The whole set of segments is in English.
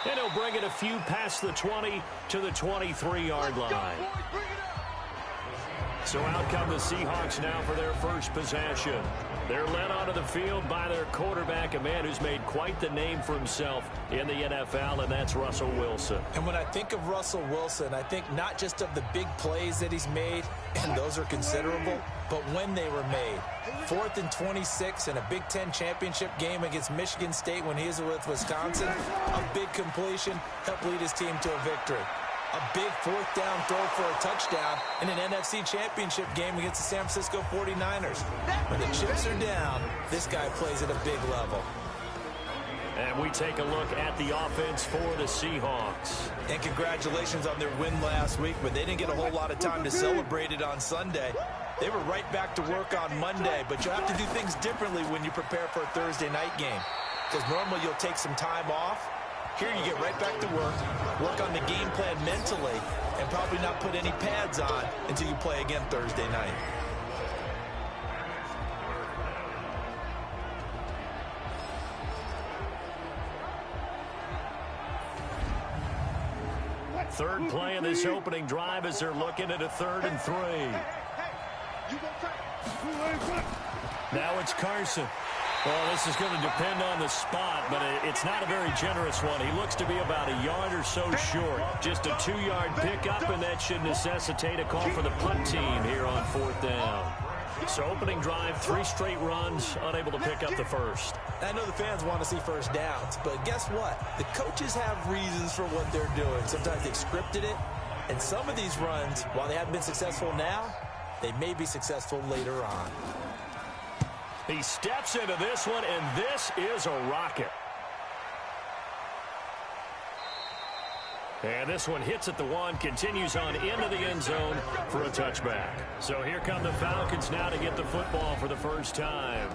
And he'll bring it a few past the 20 to the 23-yard line. So out come the Seahawks now for their first possession. They're led onto the field by their quarterback, a man who's made quite the name for himself in the NFL, and that's Russell Wilson. And when I think of Russell Wilson, I think not just of the big plays that he's made, and those are considerable, but when they were made. 4th and 26 in a Big Ten championship game against Michigan State when he was with Wisconsin. A big completion helped lead his team to a victory. A big 4th down throw for a touchdown in an NFC championship game against the San Francisco 49ers. When the chips are down, this guy plays at a big level. And we take a look at the offense for the Seahawks. And congratulations on their win last week, but they didn't get a whole lot of time to celebrate it on Sunday. They were right back to work on Monday, but you have to do things differently when you prepare for a Thursday night game. Because normally you'll take some time off. Here you get right back to work on the game plan mentally, and probably not put any pads on until you play again Thursday night. Third play of this opening drive as they're looking at a 3rd and 3. Now it's Carson. Well, this is going to depend on the spot, but it's not a very generous one. He looks to be about a yard or so short. Just a 2-yard pickup, and that should necessitate a call for the punt team here on 4th down. So opening drive, 3 straight runs, unable to pick up the first. I know the fans want to see first downs, but guess what? The coaches have reasons for what they're doing. Sometimes they've scripted it, and some of these runs, while they haven't been successful now, they may be successful later on. He steps into this one, and this is a rocket. And this one hits at the 1, continues on into the end zone for a touchback. So here come the Falcons now to get the football for the first time.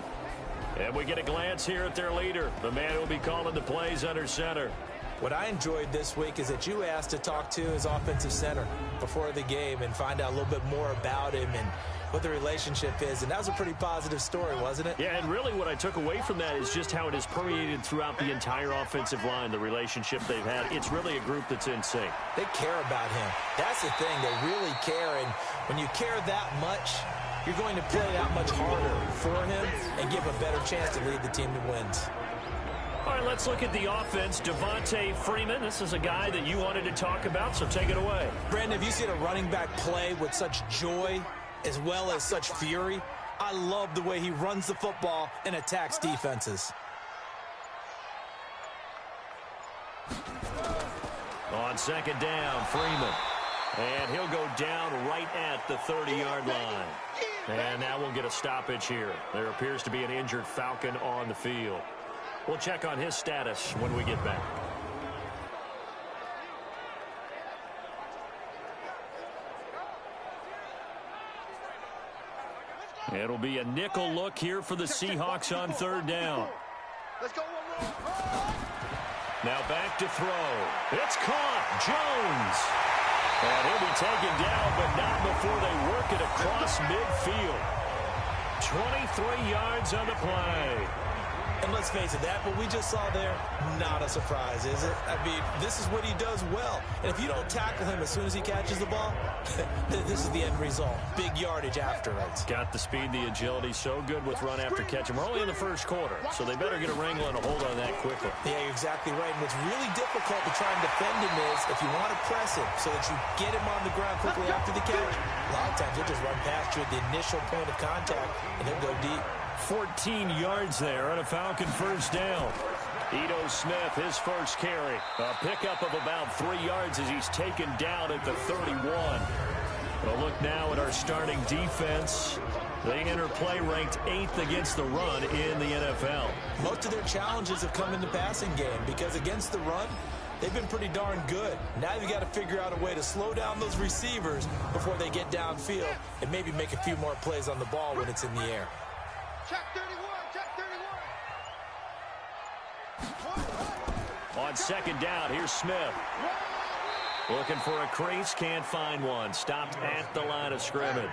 And we get a glance here at their leader, the man who will be calling the plays under center. What I enjoyed this week is that you asked to talk to his offensive center before the game and find out a little bit more about him and what the relationship is. And that was a pretty positive story, wasn't it? Yeah, and really what I took away from that is just how it has permeated throughout the entire offensive line, the relationship they've had. It's really a group that's in sync. They care about him. That's the thing. They really care. And when you care that much, you're going to play that much harder for him and give a better chance to lead the team to wins. All right, let's look at the offense. Devontae Freeman, this is a guy that you wanted to talk about, so take it away. Brandon, have you seen a running back play with such joy as well as such fury? I love the way he runs the football and attacks defenses. On 2nd down, Freeman. And he'll go down right at the 30-yard line. And now we'll get a stoppage here. There appears to be an injured Falcon on the field. We'll check on his status when we get back. It'll be a nickel look here for the Seahawks on 3rd down. Let's go one more. Now back to throw. It's caught. Jones. And he'll be taken down, but not before they work it across midfield. 23 yards on the play. And let's face it, that what we just saw there, not a surprise, is it? I mean, this is what he does well. And if you don't tackle him as soon as he catches the ball, this is the end result. Big yardage after it. Got the speed, the agility, so good with run after catch. And we're only in the first quarter, so they better get a wrangle and a hold on that quickly. Yeah, you're exactly right. And what's really difficult to try and defend him is if you want to press him so that you get him on the ground quickly after the catch, a lot of times he'll just run past you at the initial point of contact, and he'll go deep. 14 yards there on a Falcon first down. Ito Smith, his first carry. A pickup of about 3 yards as he's taken down at the 31. A look now at our starting defense. They enter play ranked 8th against the run in the NFL. Most of their challenges have come in the passing game because against the run, they've been pretty darn good. Now you've got to figure out a way to slow down those receivers before they get downfield and maybe make a few more plays on the ball when it's in the air. Check 31, check 31. On 2nd down, here's Smith. Looking for a crease, can't find one. Stopped at the line of scrimmage.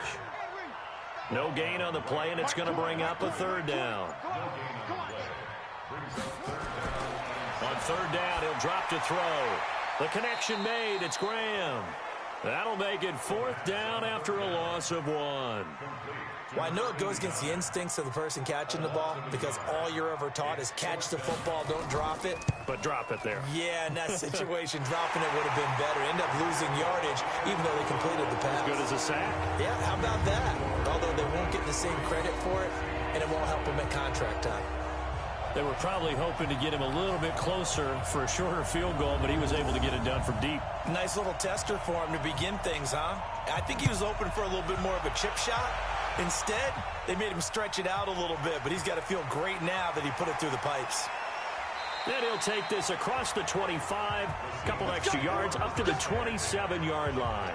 No gain on the play, and it's going to bring up a 3rd down. On third down, he'll drop to throw. The connection made. It's Graham. That'll make it fourth down after a loss of 1. Well, I know it goes against the instincts of the person catching the ball because all you're ever taught is catch the football, don't drop it. But drop it there. Yeah, in that situation, dropping it would have been better. End up losing yardage, even though they completed the pass. As good as a sack. Yeah, how about that? Although they won't get the same credit for it, and it won't help them at contract time. They were probably hoping to get him a little bit closer for a shorter field goal, but he was able to get it done from deep. Nice little tester for him to begin things, huh? I think he was open for a little bit more of a chip shot. Instead, they made him stretch it out a little bit, but he's got to feel great now that he put it through the pipes. Then he'll take this across the 25, a couple extra yards, up to the 27-yard line.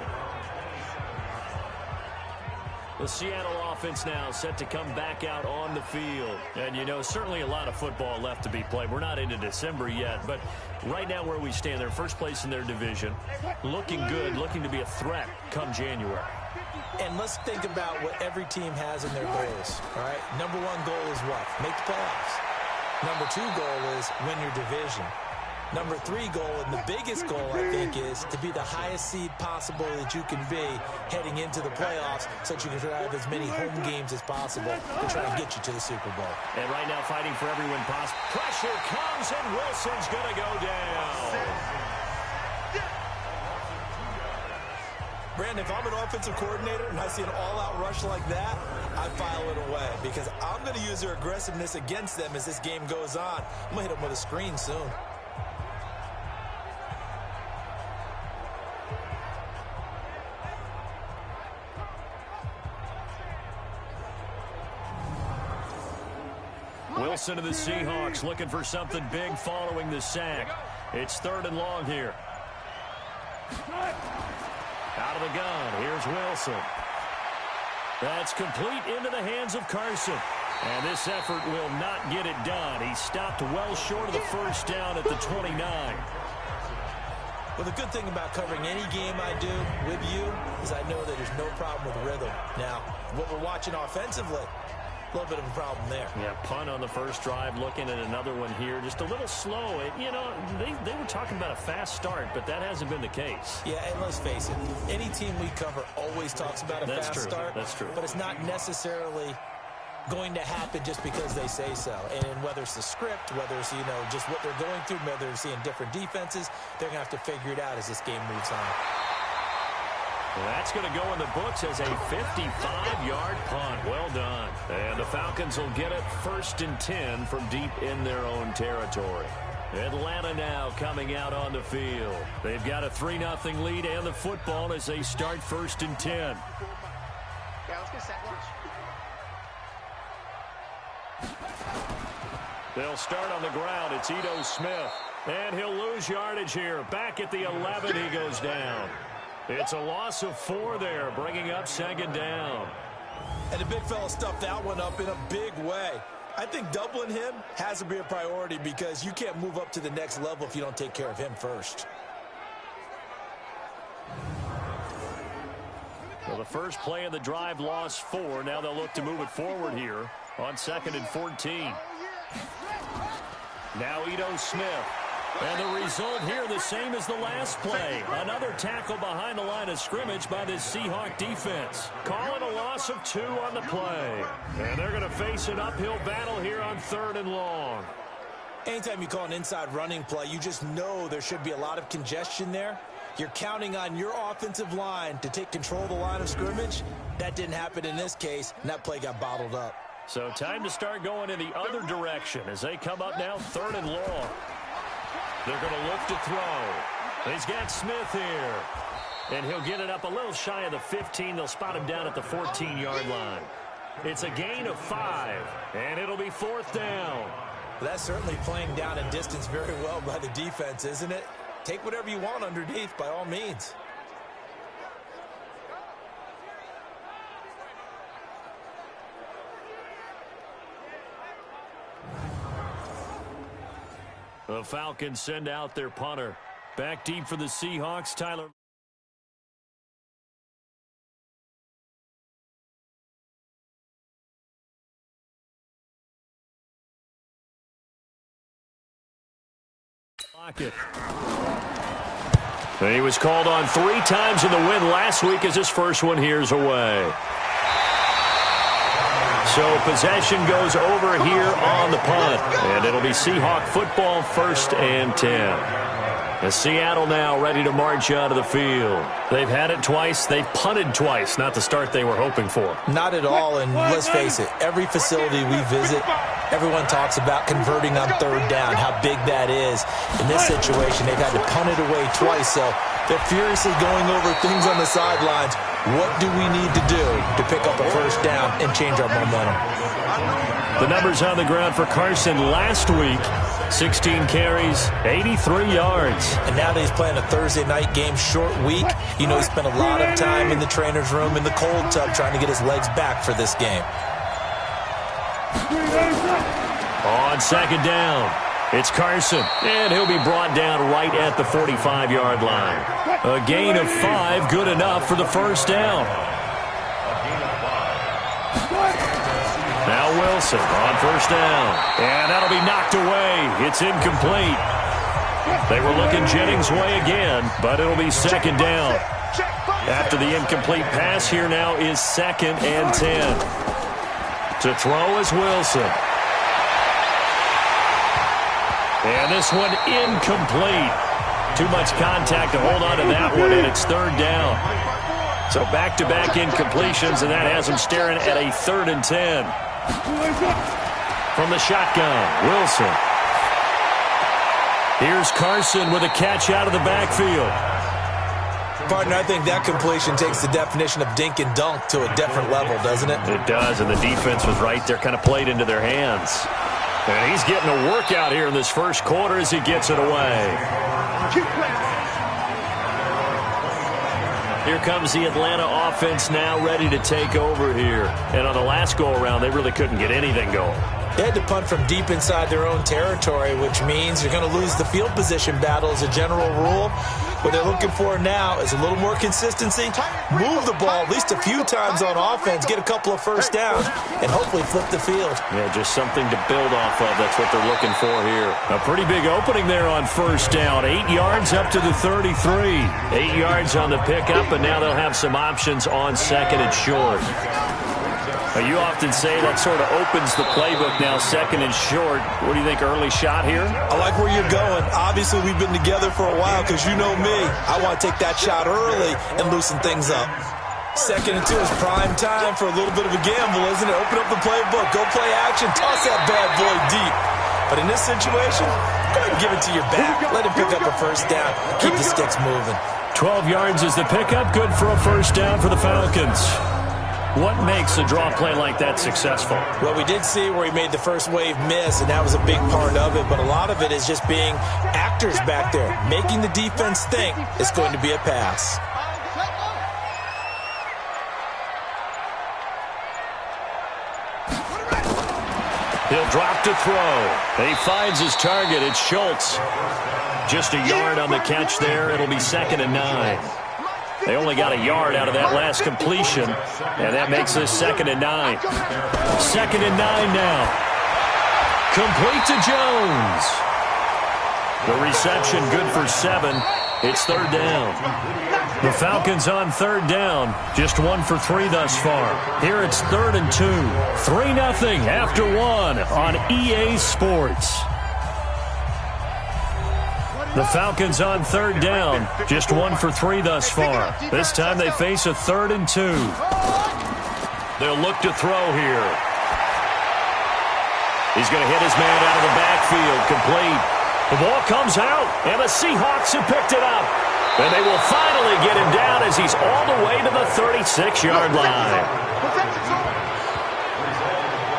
The Seattle offense now set to come back out on the field. And, you know, certainly a lot of football left to be played. We're not into December yet, but right now where we stand, they're first place in their division. Looking good, looking to be a threat come January. And let's think about what every team has in their goals, all right? Number one goal is what? Make the playoffs. Number two goal is win your division. Number three goal, and the biggest goal, I think, is to be the highest seed possible that you can be heading into the playoffs so that you can have as many home games as possible to try and get you to the Super Bowl. And right now fighting for every win possible. Pressure comes, and Wilson's going to go down. Brandon, if I'm an offensive coordinator and I see an all-out rush like that, I file it away because I'm going to use their aggressiveness against them as this game goes on. I'm going to hit them with a screen soon. Wilson of the Seahawks looking for something big following the sack. It's 3rd and long here. Out of the gun, here's Wilson. That's complete into the hands of Carson. And this effort will not get it done. He stopped well short of the first down at the 29. Well, the good thing about covering any game I do with you is I know that there's no problem with rhythm. Now, what we're watching offensively, a little bit of a problem there. Yeah, punt on the first drive, looking at another one here. Just a little slow. You know, they were talking about a fast start, but that hasn't been the case. Yeah, and let's face it, any team we cover always talks about a fast start. That's true. But it's not necessarily going to happen just because they say so. And whether it's the script, whether it's, you know, just what they're going through, whether they're seeing different defenses, they're going to have to figure it out as this game moves on. That's going to go in the books as a 55-yard punt. Well done. And the Falcons will get it 1st and 10 from deep in their own territory. Atlanta now coming out on the field. They've got a 3-0 lead and the football as they start 1st and 10. Yeah, let's get set. Watch. They'll start on the ground. It's Ito Smith. And he'll lose yardage here. Back at the 11, he goes down. It's a loss of 4 there, bringing up 2nd down. And the big fella stuffed that one up in a big way. I think doubling him has to be a priority because you can't move up to the next level if you don't take care of him first. Well, the first play of the drive lost 4. Now they'll look to move it forward here on 2nd and 14. Now Ito Smith. And the result here the same as the last play. Another tackle behind the line of scrimmage by this Seahawk defense. Calling a loss of 2 on the play. And they're going to face an uphill battle here on 3rd and long. Anytime you call an inside running play, you just know there should be a lot of congestion there. You're counting on your offensive line to take control of the line of scrimmage. That didn't happen in this case, and that play got bottled up. So time to start going in the other direction as they come up now 3rd and long. They're going to look to throw. He's got Smith here. And he'll get it up a little shy of the 15. They'll spot him down at the 14-yard line. It's a gain of 5, and it'll be 4th down. That's certainly playing down a distance very well by the defense, isn't it? Take whatever you want underneath by all means. The Falcons send out their punter. Back deep for the Seahawks, Tyler. He was called on 3 times in the win last week as his first one here's away. So possession goes over here on the punt, and it'll be Seahawk football, 1st and 10. As Seattle now ready to march out of the field. They've had it twice. They've punted twice. Not the start they were hoping for. Not at all, and let's face it, every facility we visit, everyone talks about converting on 3rd down, how big that is. In this situation, they've had to punt it away twice, so they're furiously going over things on the sidelines. What do we need to do to pick up a 1st down and change our momentum? The numbers on the ground for Carson last week. 16 carries, 83 yards. And now that he's playing a Thursday night game, short week, you know he spent a lot of time in the trainer's room in the cold tub trying to get his legs back for this game. On 2nd down, it's Carson, and he'll be brought down right at the 45-yard line. A gain of 5, good enough for the 1st down. Now Wilson on 1st down, and that'll be knocked away. It's incomplete. They were looking Jennings' way again, but it'll be 2nd down. After the incomplete pass, here now is 2nd and 10. To throw is Wilson. And this one incomplete. Too much contact to hold on to that one, and it's 3rd down. So back-to-back incompletions, and that has him staring at a 3rd and 10. From the shotgun, Wilson. Here's Carson with a catch out of the backfield. Partner, I think that completion takes the definition of dink and dunk to a different level, doesn't it? It does, and the defense was right there, kind of played into their hands. And he's getting a workout here in this 1st quarter as he gets it away. Here comes the Atlanta offense now ready to take over here. And on the last go-around, they really couldn't get anything going. They had to punt from deep inside their own territory, which means you're going to lose the field position battle as a general rule. What they're looking for now is a little more consistency, move the ball at least a few times on offense, get a couple of 1st downs, and hopefully flip the field. Yeah, just something to build off of. That's what they're looking for here. A pretty big opening there on 1st down. 8 yards up to the 33. 8 yards on the pickup, and now they'll have some options on 2nd and short. You often say that sort of opens the playbook now, 2nd and short. What do you think, early shot here? I like where you're going. Obviously, we've been together for a while because you know me. I want to take that shot early and loosen things up. 2nd and 2 is prime time for a little bit of a gamble, isn't it? Open up the playbook, go play action, toss that bad boy deep. But in this situation, go ahead and give it to your back. Let him pick up a 1st down. Keep the sticks moving. 12 yards is the pickup. Good for a 1st down for the Falcons. What makes a draw play like that successful? Well, we did see where he made the first wave miss, and that was a big part of it. But a lot of it is just being actors back there, making the defense think it's going to be a pass. He'll drop to throw. He finds his target. It's Schultz. Just a yard on the catch there. It'll be 2nd and 9. They only got a yard out of that last completion, and that makes this 2nd and 9. 2nd and 9 now. Complete to Jones. The reception good for 7. It's 3rd down. The Falcons on 3rd down. Just 1 for 3 thus far. Here it's 3rd and 2. 3-0 after 1 on EA Sports. The Falcons on 3rd down. Just 1 for 3 thus far. This time they face a 3rd and 2. They'll look to throw here. He's going to hit his man out of the backfield. Complete. The ball comes out, and the Seahawks have picked it up. And they will finally get him down as he's all the way to the 36-yard line.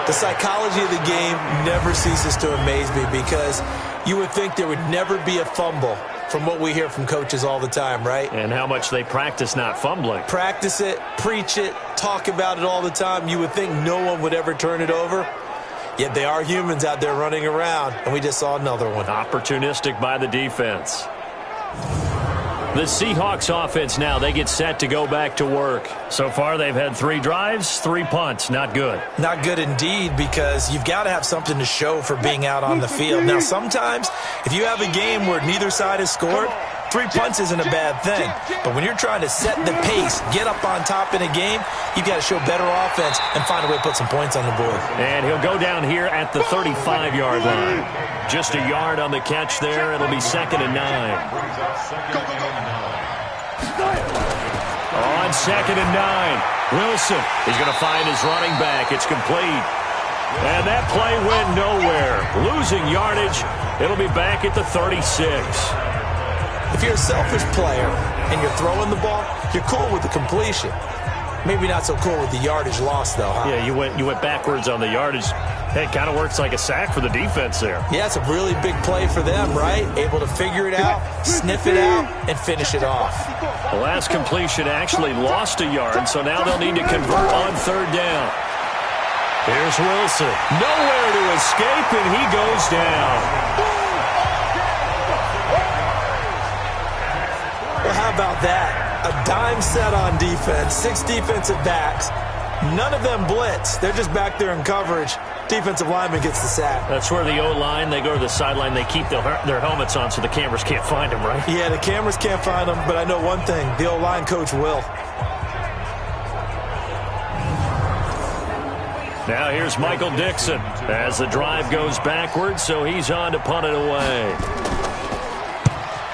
The psychology of the game never ceases to amaze me because you would think there would never be a fumble from what we hear from coaches all the time, right? And how much they practice not fumbling. Practice it, preach it, talk about it all the time. You would think no one would ever turn it over. Yet they are humans out there running around, and we just saw another one. Opportunistic by the defense. The Seahawks offense now, they get set to go back to work. So far, they've had 3 drives, 3 punts. Not good. Not good indeed, because you've got to have something to show for being out on the field. Now, sometimes, if you have a game where neither side has scored, 3 punts isn't a bad thing. But when you're trying to set the pace, get up on top in a game, you've got to show better offense and find a way to put some points on the board. And he'll go down here at the 35-yard line. Just a yard on the catch there. It'll be 2nd and 9. On 2nd and 9, Wilson is going to find his running back. It's complete. And that play went nowhere. Losing yardage. It'll be back at the 36. If you're a selfish player and you're throwing the ball, you're cool with the completion. Maybe not so cool with the yardage loss, though, huh? Yeah, you went backwards on the yardage. Hey, it kind of works like a sack for the defense there. Yeah, it's a really big play for them, right? Able to figure it out, sniff it out, and finish it off. The last completion actually lost a yard, so now they'll need to convert on 3rd down. Here's Wilson. Nowhere to escape, and he goes down. Well, how about that? A dime set on defense, 6 defensive backs. None of them blitz. They're just back there in coverage. Defensive lineman gets the sack. That's where the O-line, they go to the sideline, they keep their helmets on so the cameras can't find them, right? Yeah, the cameras can't find them, but I know one thing. The O-line coach will. Now here's Michael Dixon as the drive goes backwards, so he's on to punt it away.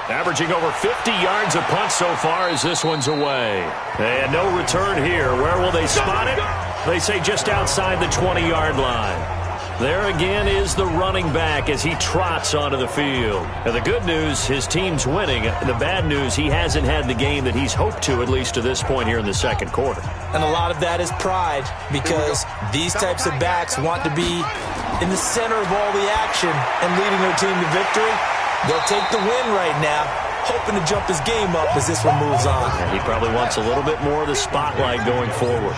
Averaging over 50 yards a punt so far as this one's away. And no return here. Where will they spot it? They say just outside the 20-yard line. There again is the running back as he trots onto the field. And the good news, his team's winning. The bad news, he hasn't had the game that he's hoped to, at least to this point here in the 2nd quarter. And a lot of that is pride, because these types of backs want to be in the center of all the action and leading their team to victory. They'll take the win right now, hoping to jump his game up as this one moves on. And he probably wants a little bit more of the spotlight going forward.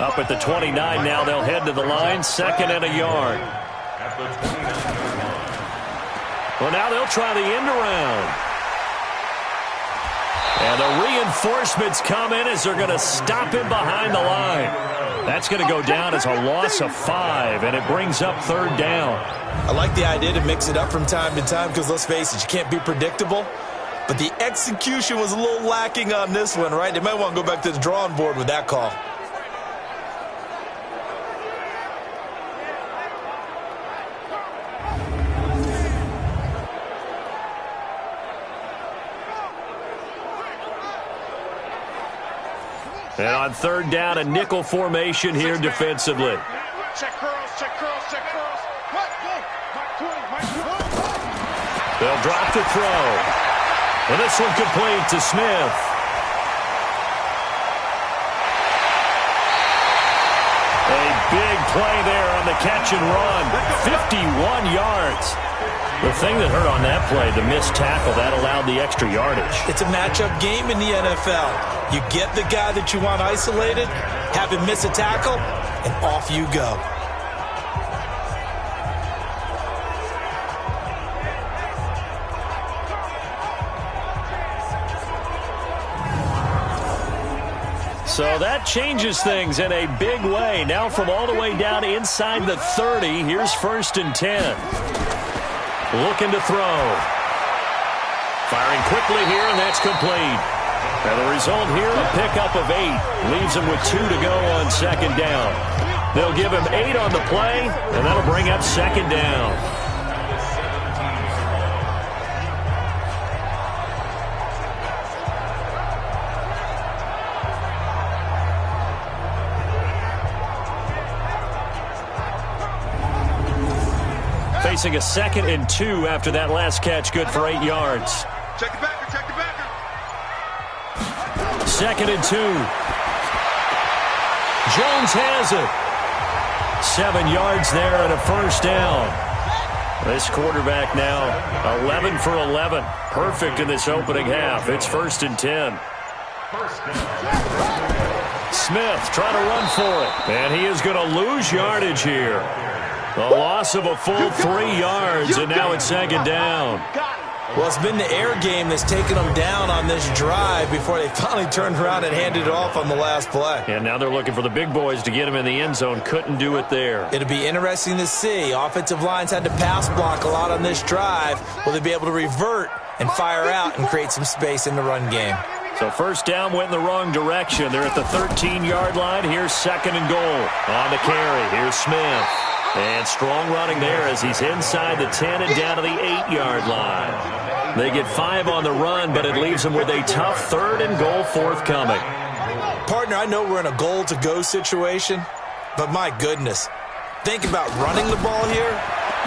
Up at the 29 now, they'll head to the line, 2nd and a yard. Well, now they'll try the end around. And the reinforcements come in as they're going to stop him behind the line. That's going to go down as a loss of 5, and it brings up 3rd down. I like the idea to mix it up from time to time because, let's face it, you can't be predictable. But the execution was a little lacking on this one, right? They might want to go back to the drawing board with that call. And on 3rd down, a nickel formation here defensively. They'll drop the throw. And this one complete to Smith. A big play there on the catch and run. 51 yards. The thing that hurt on that play, the missed tackle, that allowed the extra yardage. It's a matchup game in the NFL. You get the guy that you want isolated, have him miss a tackle, and off you go. So that changes things in a big way. Now from all the way down inside the 30, here's 1st and 10. Looking to throw. Firing quickly here, and that's complete. And the result here, a pickup of 8. Leaves him with 2 to go on 2nd down. They'll give him 8 on the play, and that'll bring up 2nd down. Facing a 2nd and 2 after that last catch, good for 8 yards. Check the backer, check the backer. 2nd and 2. Jones has it. 7 yards there and a 1st down. This quarterback now 11 for 11. Perfect in this opening half. It's 1st and 10. Smith trying to run for it. And he is going to lose yardage here. A loss of a full 3 yards, and now it's 2nd down. Well, it's been the air game that's taken them down on this drive before they finally turned around and handed it off on the last play. And now they're looking for the big boys to get him in the end zone. Couldn't do it there. It'll be interesting to see. Offensive lines had to pass block a lot on this drive. Will they be able to revert and fire out and create some space in the run game? So first down went in the wrong direction. They're at the 13-yard line. Here's second and goal. On the carry. Here's Smith. And strong running there as he's inside the 10 and down to the 8-yard line. They get 5 on the run, but it leaves them with a tough third and goal forthcoming. Partner, I know we're in a goal-to-go situation, but my goodness. Think about running the ball here.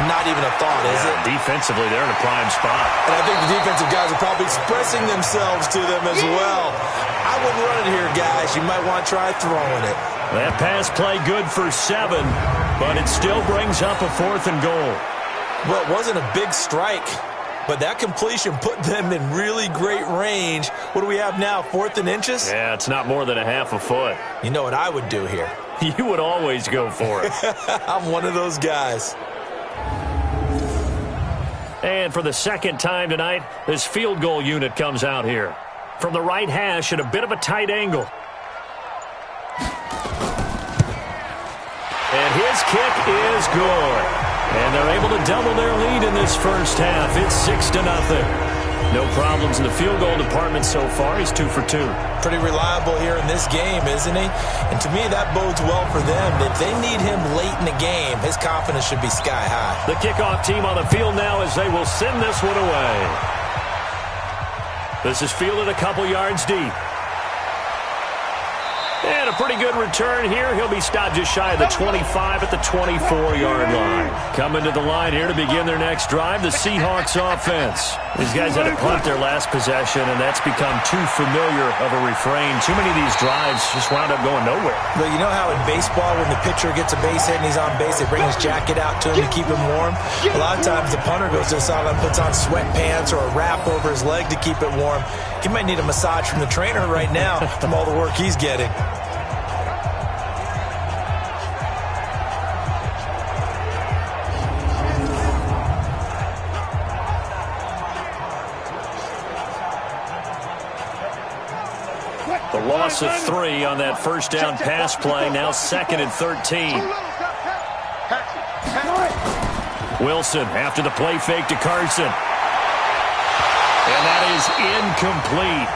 Not even a thought, is it? Defensively, they're in a prime spot. And I think the defensive guys are probably expressing themselves to them as well. I wouldn't run it here, guys. You might want to try throwing it. That pass play good for 7, but it still brings up a 4th and goal. Well, it wasn't a big strike, but that completion put them in really great range. What do we have now, 4th and inches? Yeah, it's not more than a half a foot. You know what I would do here? You would always go for it. I'm one of those guys. And for the second time tonight, this field goal unit comes out here. From the right hash at a bit of a tight angle. And his kick is good. And they're able to double their lead in this first half. It's 6-0. No problems in the field goal department so far. He's 2 for 2. Pretty reliable here in this game, isn't he? And to me, that bodes well for them. If they need him late in the game, his confidence should be sky high. The kickoff team on the field now as they will send this one away. This is fielded a couple yards deep. And a pretty good return here. He'll be stopped just shy of the 25 at the 24-yard line. Coming to the line here to begin their next drive, the Seahawks offense. These guys had to punt their last possession, and that's become too familiar of a refrain. Too many of these drives just wound up going nowhere. But you know how in baseball, when the pitcher gets a base hit and he's on base, they bring his jacket out to him to keep him warm? A lot of times the punter goes to the sideline, puts on sweatpants or a wrap over his leg to keep it warm. He might need a massage from the trainer right now from all the work he's getting. The loss of 3 on that first down pass play. Now 2nd and 13. Wilson after the play fake to Carson. And that is incomplete.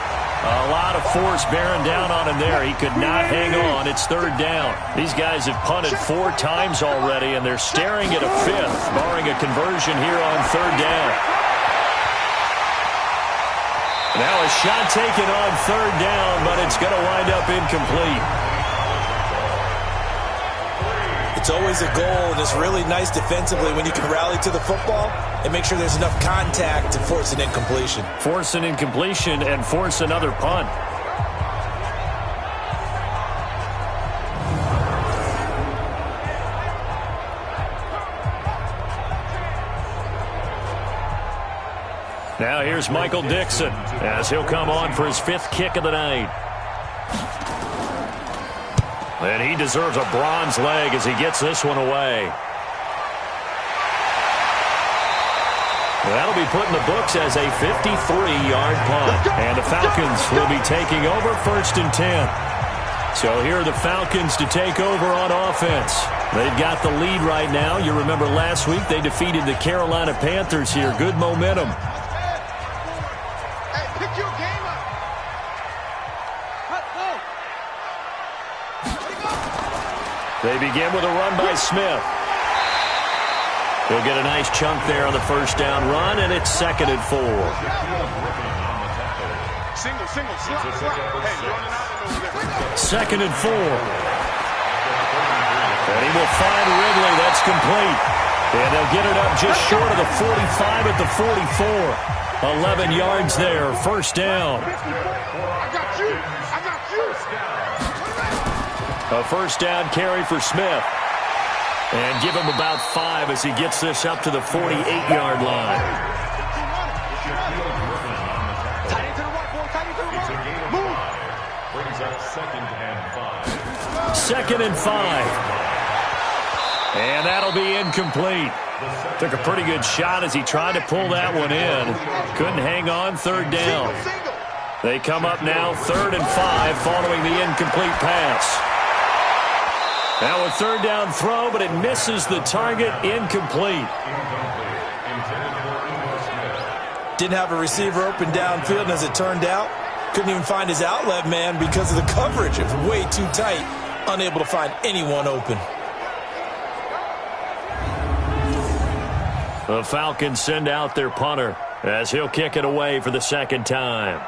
A lot of force bearing down on him there. He could not hang on. It's 3rd down. These guys have punted 4 times already, and they're staring at a 5th, barring a conversion here on 3rd down. Now a shot taken on 3rd down, but it's going to wind up incomplete. It's always a goal, and it's really nice defensively when you can rally to the football and make sure there's enough contact to force an incompletion. Force an incompletion and force another punt. Now here's Michael Dixon as he'll come on for his 5th kick of the night. And he deserves a bronze leg as he gets this one away. That'll be put in the books as a 53-yard punt. And the Falcons will be taking over 1st and 10. So here are the Falcons to take over on offense. They've got the lead right now. You remember last week they defeated the Carolina Panthers here. Good momentum. They begin with a run by Smith. He'll get a nice chunk there on the first down run, and it's 2nd and 4. Single, slot. Hey, running out over there. 2nd and 4. And he will find Ridley. That's complete. And they'll get it up just short of the 45 at the 44. 11 yards there. First down. I got you. A first down carry for Smith. And give him about 5 as he gets this up to the 48-yard line. Second and 5. And that'll be incomplete. Took a pretty good shot as he tried to pull that one in. Couldn't hang on, third down. They come up now 3rd and 5 following the incomplete pass. Now a third down throw, but it misses the target, incomplete. Didn't have a receiver open downfield, and as it turned out, couldn't even find his outlet man because of the coverage. It was way too tight, unable to find anyone open. The Falcons send out their punter as he'll kick it away for the second time.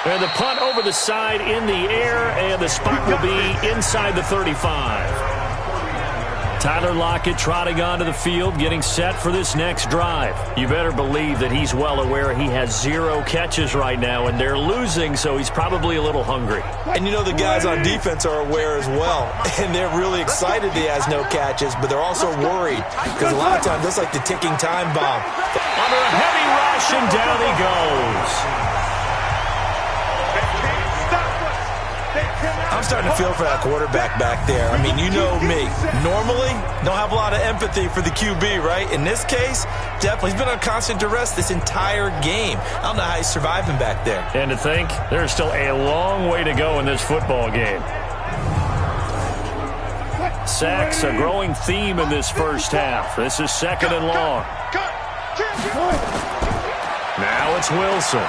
And the punt over the side in the air, and the spot will be inside the 35. Tyler Lockett trotting onto the field, getting set for this next drive. You better believe that he's well aware he has 0 catches right now, and they're losing, so he's probably a little hungry. And you know the guys on defense are aware as well, and they're really excited he has no catches, but they're also worried because a lot of times that's like the ticking time bomb. Under a heavy rush, and down he goes. I'm starting to feel for that quarterback back there. I mean, you know me. Normally, don't have a lot of empathy for the QB, right? In this case, definitely. He's been on constant duress this entire game. I don't know how he's surviving back there. And to think, there's still a long way to go in this football game. Sacks, a growing theme in this first half. This is 2nd and long. Now it's Wilson.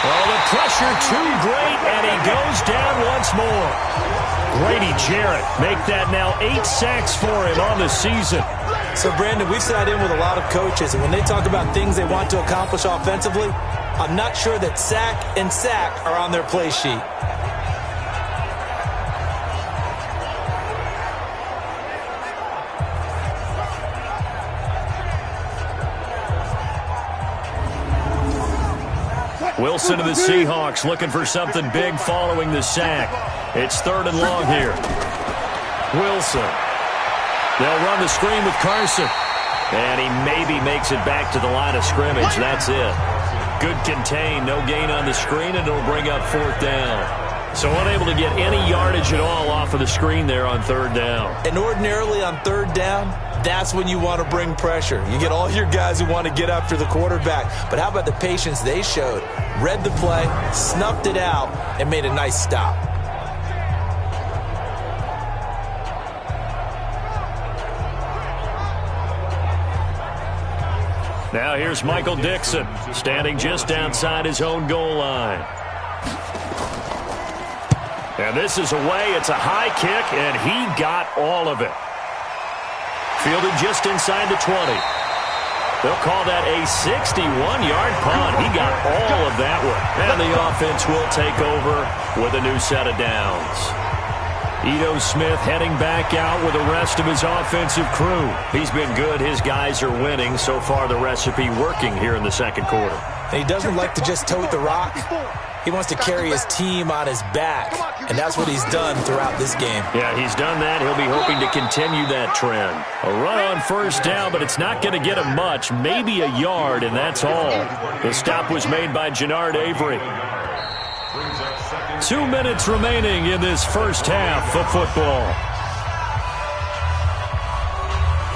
Oh, the pressure too great, and he goes down once more. Grady Jarrett make that now 8 sacks for him on the season. So, Brandon, we've sat in with a lot of coaches, and when they talk about things they want to accomplish offensively, I'm not sure that sack and sack are on their play sheet. Wilson to the Seahawks looking for something big following the sack. It's 3rd and long here. Wilson. They'll run the screen with Carson. And he maybe makes it back to the line of scrimmage. That's it. Good contain. No gain on the screen, and it'll bring up 4th down. So unable to get any yardage at all off of the screen there on 3rd down. And ordinarily on 3rd down, that's when you want to bring pressure. You get all your guys who want to get after the quarterback. But how about the patience they showed? Read the play, snuffed it out, and made a nice stop. Now here's Michael Dixon, standing just outside his own goal line. And this is away. It's a high kick, and he got all of it. Fielded just inside the 20. They'll call that a 61-yard punt. He got all of that one. And the offense will take over with a new set of downs. Ito Smith heading back out with the rest of his offensive crew. He's been good. His guys are winning. So far, the recipe working here in the 2nd quarter. And he doesn't like to just tote the rock. He wants to carry his team on his back, and that's what he's done throughout this game. Yeah, he's done that. He'll be hoping to continue that trend. A run on 1st down, but it's not going to get him much, maybe a yard, and that's all. The stop was made by Jannard Avery. 2 minutes remaining in this first half of football.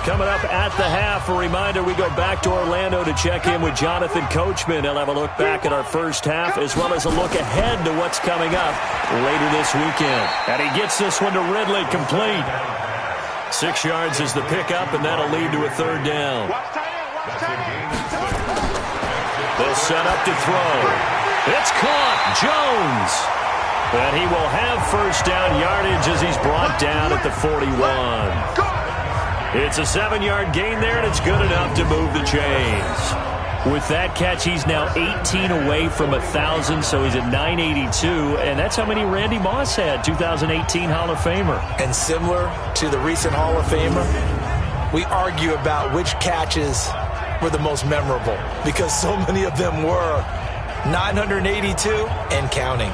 Coming up at the half, a reminder, we go back to Orlando to check in with Jonathan Coachman. He'll have a look back at our first half as well as a look ahead to what's coming up later this weekend. And he gets this one to Ridley, complete. 6 yards is the pickup, and that'll lead to a 3rd down. They'll set up to throw. It's caught. Jones. And he will have 1st down yardage as he's brought down at the 41. It's a 7-yard gain there, and it's good enough to move the chains. With that catch, he's now 18 away from 1,000, so he's at 982, and that's how many Randy Moss had, 2018 Hall of Famer. And similar to the recent Hall of Famer, we argue about which catches were the most memorable because so many of them were 982 and counting.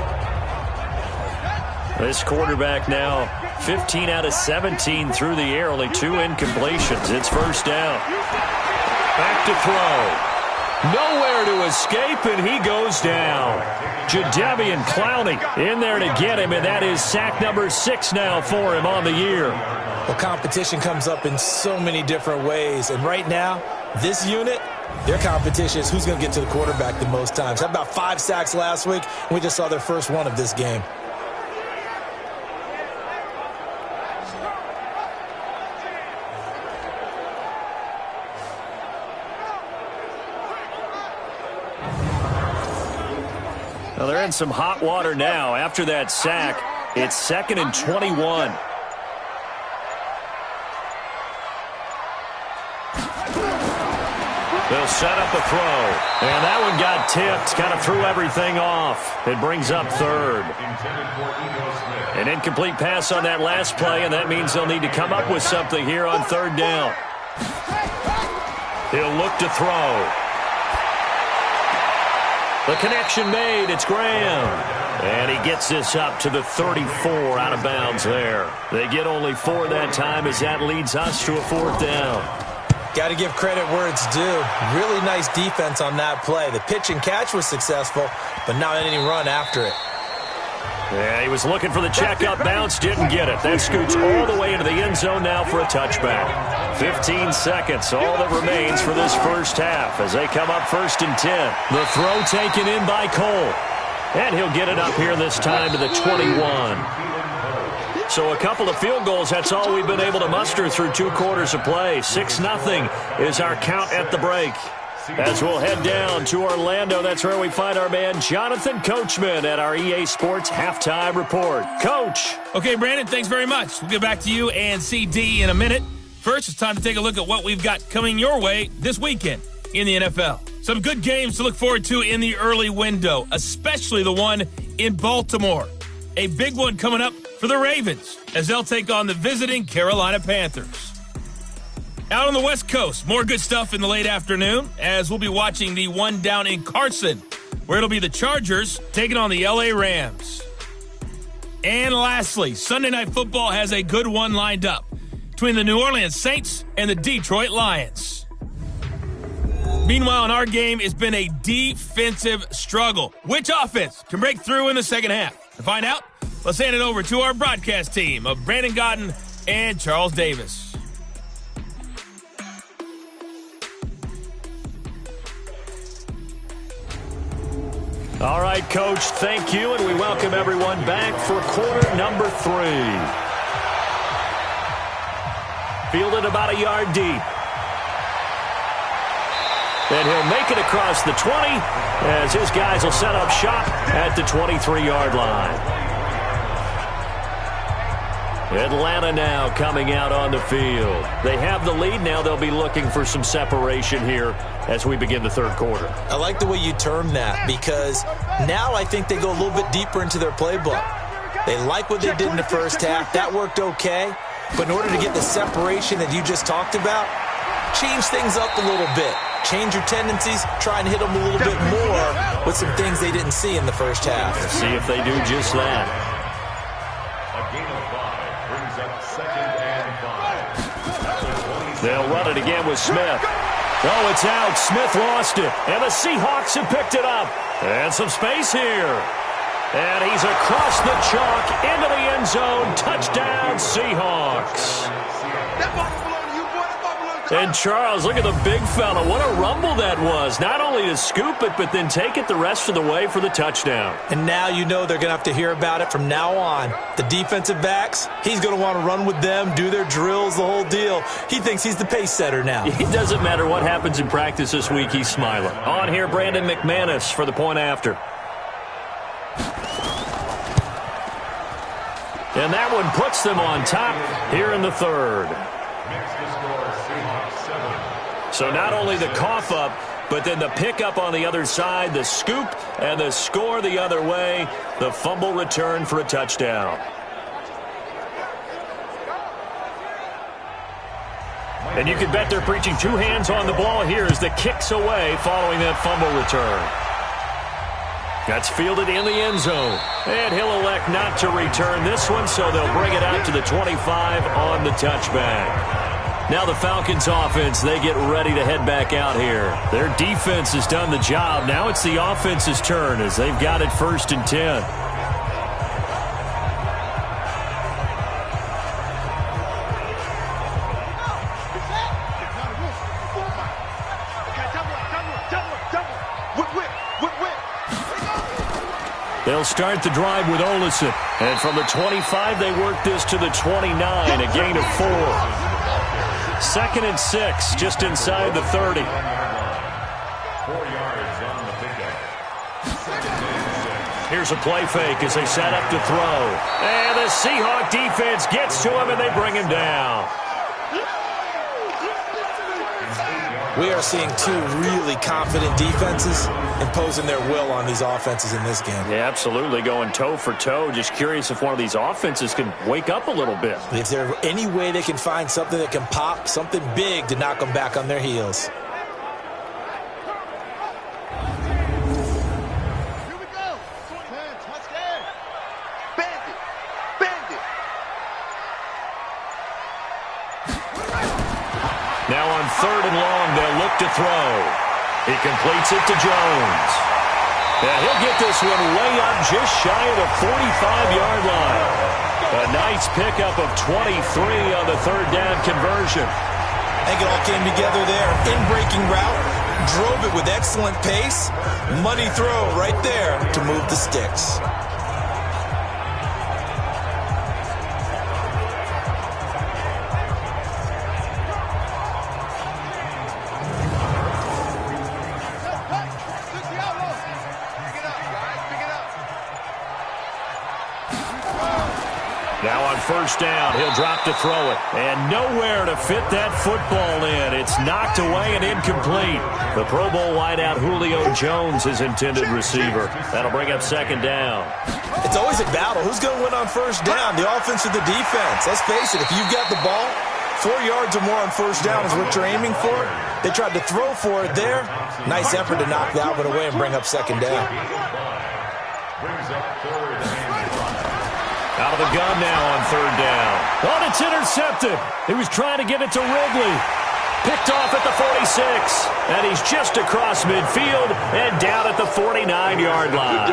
This quarterback now 15 out of 17 through the air, only 2 incompletions. It's 1st down. Back to throw. Nowhere to escape, and he goes down. Jadeveon Clowney in there to get him, and that is sack number 6 now for him on the year. Well, competition comes up in so many different ways, and right now, this unit, their competition is who's going to get to the quarterback the most times. Had about 5 sacks last week, and we just saw their first one of this game. Well, they're in some hot water now. After that sack, it's 2nd and 21. They'll set up a throw. And that one got tipped, kind of threw everything off. It brings up 3rd. An incomplete pass on that last play, and that means they'll need to come up with something here on 3rd down. He'll look to throw. The connection made. It's Graham. And he gets this up to the 34 out of bounds there. They get only 4 that time as that leads us to a 4th down. Got to give credit where it's due. Really nice defense on that play. The pitch and catch was successful, but not any run after it. Yeah, he was looking for the checkup bounce, didn't get it. That scoots all the way into the end zone now for a touchback. 15 seconds, all that remains for this first half as they come up 1st and 10. The throw taken in by Cole. And he'll get it up here this time to the 21. So a couple of field goals, that's all we've been able to muster through 2 quarters of play. 6-0 is our count at the break. As we'll head down to Orlando, that's where we find our man Jonathan Coachman at our EA Sports Halftime Report. Coach. Okay, Brandon, thanks very much. We'll get back to you and CD in a minute. First, it's time to take a look at what we've got coming your way this weekend in the NFL. Some good games to look forward to in the early window, especially the one in Baltimore. A big one coming up for the Ravens as they'll take on the visiting Carolina Panthers. Out on the West Coast, more good stuff in the late afternoon as we'll be watching the one down in Carson, where it'll be the Chargers taking on the LA Rams. And lastly, Sunday Night Football has a good one lined up between the New Orleans Saints and the Detroit Lions. Meanwhile, in our game, it's been a defensive struggle. Which offense can break through in the second half? To find out, let's hand it over to our broadcast team of Brandon Godden and Charles Davis. All right, Coach, thank you, and we welcome everyone back for quarter number 3. Fielded about a yard deep. And he'll make it across the 20 as his guys will set up shop at the 23-yard line. Atlanta now coming out on the field. They have the lead. Now they'll be looking for some separation here as we begin the 3rd quarter. I like the way you term that because now I think they go a little bit deeper into their playbook. They like what they did in the first half. That worked okay. But in order to get the separation that you just talked about, change things up a little bit. Change your tendencies, try and hit them a little bit more with some things they didn't see in the first half. Let's see if they do just that. A gain of 5 brings up 2nd and 5. They'll run it again with Smith. Oh, it's out. Smith lost it. And the Seahawks have picked it up. And some space here. And he's across the chalk into the end zone. Touchdown, Seahawks. And Charles, look at the big fella. What a rumble that was. Not only to scoop it, but then take it the rest of the way for the touchdown. And now you know they're going to have to hear about it from now on. The defensive backs, he's going to want to run with them, do their drills, the whole deal. He thinks he's the pace setter now. It doesn't matter what happens in practice this week, he's smiling. On here, Brandon McManus for the point after. And that one puts them on top here in the 3rd. So not only the cough up, but then the pickup on the other side, the scoop, and the score the other way, the fumble return for a touchdown. And you can bet they're preaching 2 hands on the ball here as the kick's away following that fumble return. That's fielded in the end zone. And he'll elect not to return this one, so they'll bring it out to the 25 on the touchback. Now the Falcons offense, they get ready to head back out here. Their defense has done the job. Now it's the offense's turn as they've got it 1st and 10. They'll start the drive with Olsen. And from the 25, they work this to the 29, a gain of 4. 2nd and 6, just inside the 30. 4 yards on the pickup. Here's a play fake as they set up to throw. And the Seahawk defense gets to him, and they bring him down. We are seeing 2 really confident defenses imposing their will on these offenses in this game. Yeah, absolutely, going toe for toe. Just curious if one of these offenses can wake up a little bit. Is there any way they can find something that can pop, something big to knock them back on their heels? Here we go. Touchdown. Bandit. Bandit. Now on 3rd and long, they'll look to throw. He completes it to Jones. And he'll get this one way up just shy of the 45-yard line. A nice pickup of 23 on the 3rd down conversion. I think it all came together there. In-breaking route, drove it with excellent pace. Money throw right there to move the sticks. Now on 1st down, he'll drop to throw it. And nowhere to fit that football in. It's knocked away and incomplete. The Pro Bowl wideout Julio Jones, his intended receiver. That'll bring up 2nd down. It's always a battle. Who's going to win on 1st down, the offense or the defense? Let's face it, if you've got the ball, 4 yards or more on 1st down is what you're aiming for. They tried to throw for it there. Nice effort to knock that one away and bring up 2nd down. Brings up 3rd and 5. Out of the gun now on 3rd down. Oh, it's intercepted. He was trying to get it to Ridley. Picked off at the 46. And he's just across midfield and down at the 49-yard line.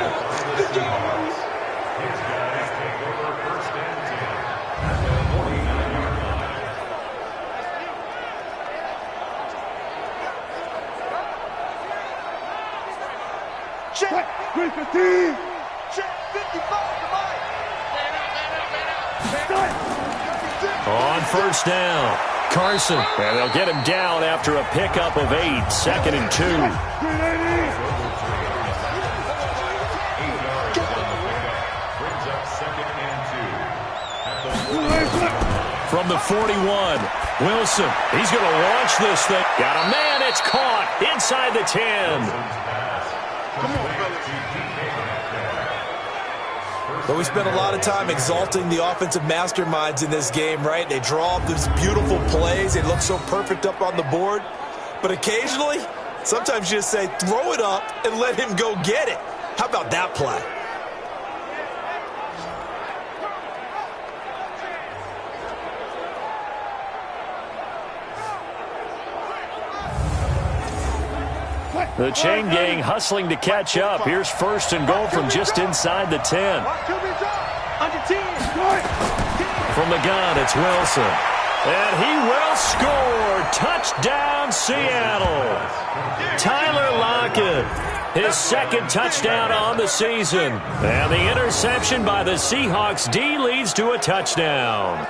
Check 315. Check 55 to Mike. On 1st down, Carson. And they'll get him down after a pickup of 8, 2nd and 2. 8 yards on the pickup. Brings up 2nd and 2. From the 41, Wilson. He's going to launch this thing. Got a man. It's caught inside the 10. Come on, fellas. But we spent a lot of time exalting the offensive masterminds in this game, right? They draw up these beautiful plays. They look so perfect up on the board. But occasionally, sometimes you just say, throw it up and let him go get it. How about that play? The chain gang hustling to catch up. Here's 1st and goal from just inside the 10. From the gun, it's Wilson. And he will score. Touchdown, Seattle. Tyler Lockett, his 2nd touchdown on the season. And the interception by the Seahawks D leads to a touchdown.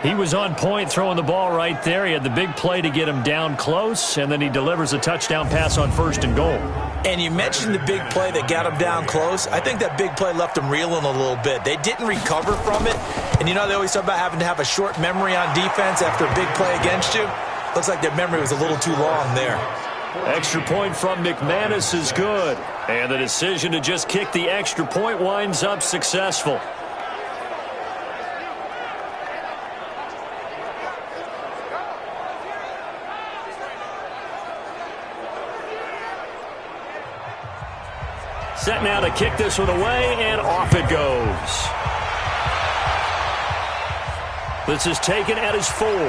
He was on point throwing the ball right there. He had the big play to get him down close, and then he delivers a touchdown pass on 1st and goal. And you mentioned the big play that got him down close. I think that big play left him reeling a little bit. They didn't recover from it. And you know they always talk about having to have a short memory on defense after a big play against you. Looks like their memory was a little too long there. Extra point from McManus is good. And the decision to just kick the extra point winds up successful. Set now to kick this one away, and off it goes. This is taken at his 4. And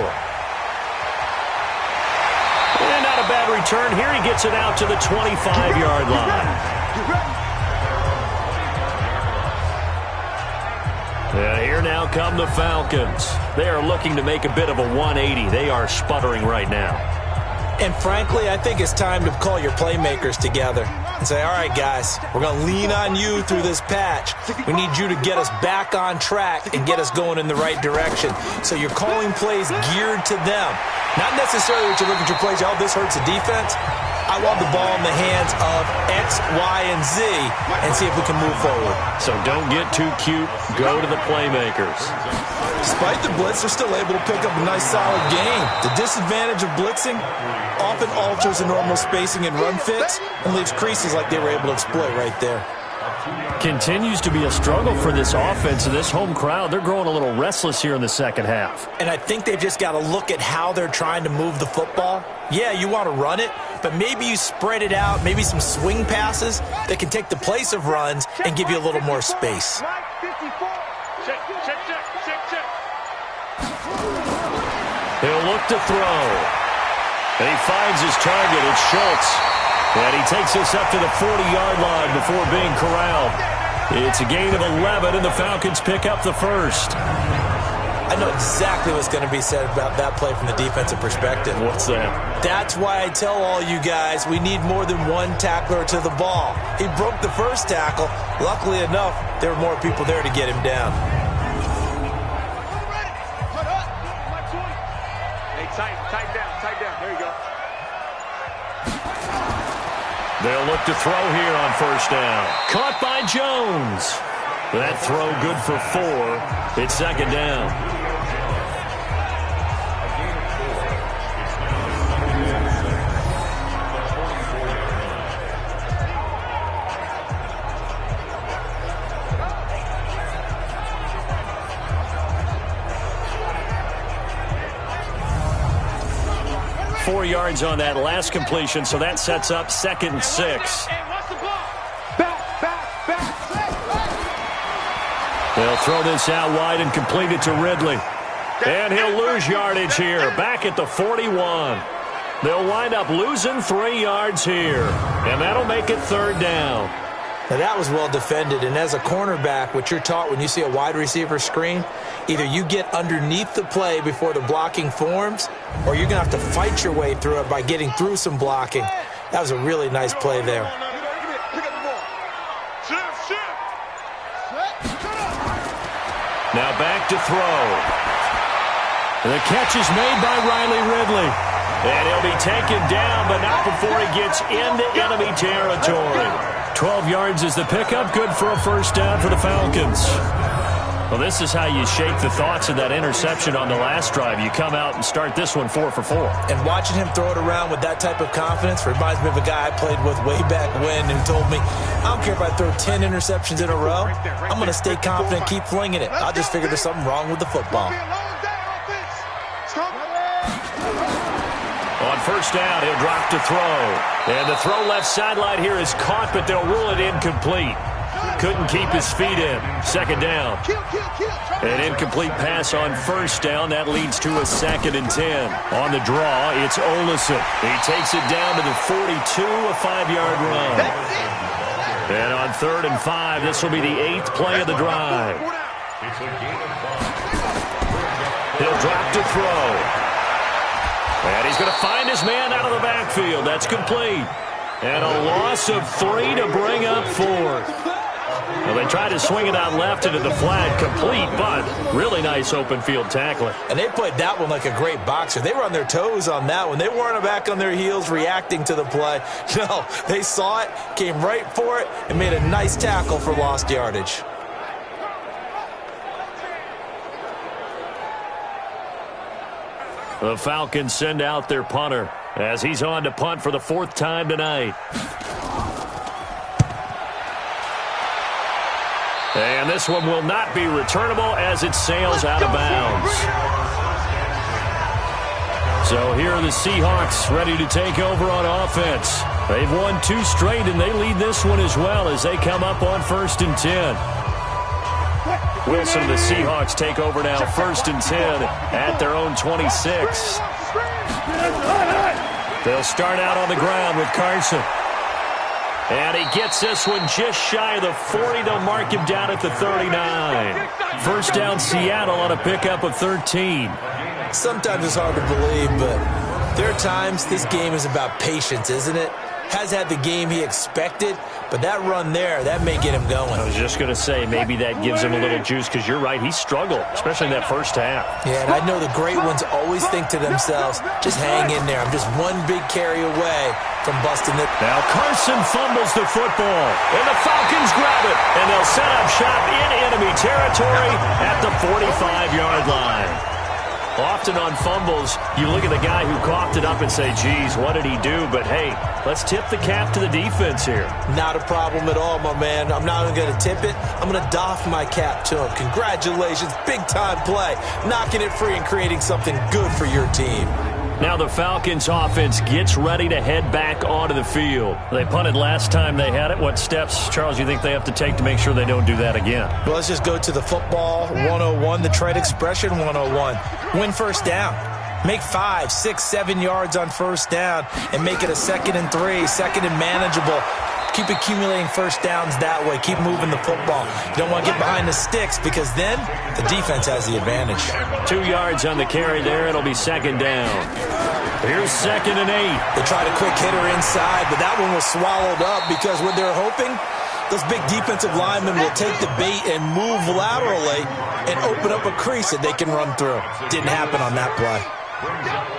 not a bad return here. He gets it out to the 25-yard line. And here now come the Falcons. They are looking to make a bit of a 180. They are sputtering right now. And frankly, I think it's time to call your playmakers together and say, all right, guys, we're going to lean on you through this patch. We need you to get us back on track and get us going in the right direction. So you're calling plays geared to them. Not necessarily that you look at your plays, oh, this hurts the defense. I want the ball in the hands of X, Y, and Z and see if we can move forward. So don't get too cute. Go to the playmakers. Despite the blitz, they're still able to pick up a nice, solid gain. The disadvantage of blitzing often alters the normal spacing and run fits and leaves creases like they were able to exploit right there. Continues to be a struggle for this offense and this home crowd. They're growing a little restless here in the second half. And I think they've just got to look at how they're trying to move the football. Yeah, you want to run it, but maybe you spread it out, maybe some swing passes that can take the place of runs and give you a little more space. He'll look to throw. And he finds his target. It's Schultz. And he takes this up to the 40-yard line before being corralled. It's a gain of 11, and the Falcons pick up the first. I know exactly what's going to be said about that play from the defensive perspective. What's that? That's why I tell all you guys we need more than one tackler to the ball. He broke the first tackle. Luckily enough, there were more people there to get him down. Hey, tight down. There you go. They'll look to throw here on first down. Caught by Jones. That throw good for 4. It's second down. Four yards on that last completion, so that sets up 2nd and 6. They'll throw this out wide and complete it to Ridley. And he'll lose yardage here, back at the 41. They'll wind up losing 3 yards here, and that'll make it 3rd down. Now, that was well defended, and as a cornerback, what you're taught when you see a wide receiver screen, either you get underneath the play before the blocking forms, or you're going to have to fight your way through it by getting through some blocking. That was a really nice play there. Now back to throw. The catch is made by Riley Ridley. And he'll be taken down, but not before he gets into enemy territory. 12 yards is the pickup. Good for a first down for the Falcons. Well, this is how you shape the thoughts of that interception on the last drive. You come out and start this one 4 for 4. And watching him throw it around with that type of confidence reminds me of a guy I played with way back when who told me, I don't care if I throw 10 interceptions in a row. I'm going to stay confident, keep flinging it. I'll just figure there's something wrong with the football. On first down, he'll drop to throw. And the throw left sideline here is caught, but they'll rule it incomplete. Couldn't keep his feet in. Second down. An incomplete pass on first down. That leads to a 2nd and 10. On the draw, it's Olesen. He takes it down to the 42, a 5-yard run. And on 3rd and 5, this will be the 8th play of the drive. He'll drop to throw. And he's going to find his man out of the backfield. That's complete. And a loss of 3 to bring up 4th. Well, they tried to swing it out left into the flat, complete, but really nice open field tackling. And they played that one like a great boxer. They were on their toes on that one. They weren't back on their heels reacting to the play. No, they saw it, came right for it, and made a nice tackle for lost yardage. The Falcons send out their punter as he's on to punt for the 4th time tonight. And this one will not be returnable as it sails out of bounds. So here are the Seahawks ready to take over on offense. They've won 2 straight, and they lead this one as well as they come up on 1st and 10. Wilson and the Seahawks take over now, 1st and 10 at their own 26. They'll start out on the ground with Carson. And he gets this one just shy of the 40. They'll mark him down at the 39. First down, Seattle on a pickup of 13. Sometimes it's hard to believe, but there are times this game is about patience, isn't it? Has had the game he expected, but that run there, that may get him going. I was just going to say, maybe that gives him a little juice, because you're right, he struggled, especially in that first half. Yeah, and I know the great ones always think to themselves, just hang in there. I'm just one big carry away from busting it. Now Carson fumbles the football, and the Falcons grab it, and they'll set up shop in enemy territory at the 45-yard line. Often on fumbles, you look at the guy who coughed it up and say, geez, what did he do? But, hey, let's tip the cap to the defense here. Not a problem at all, my man. I'm not even going to tip it. I'm going to doff my cap to him. Congratulations. Big-time play. Knocking it free and creating something good for your team. Now the Falcons offense gets ready to head back onto the field. They punted last time they had it. What steps, Charles, you think they have to take to make sure they don't do that again? Well, let's just go to the football 101, the trade expression 101. Win first down. Make 5, 6, 7 yards on first down and make it a 2nd and 3, 2nd and manageable. Keep accumulating first downs that way. Keep moving the football. You don't want to get behind the sticks, because then the defense has the advantage. 2 yards on the carry there. It'll be 2nd down. Here's 2nd and 8. They tried a quick hitter inside, but that one was swallowed up, because what they're hoping, those big defensive linemen will take the bait and move laterally and open up a crease that they can run through. Didn't happen on that play.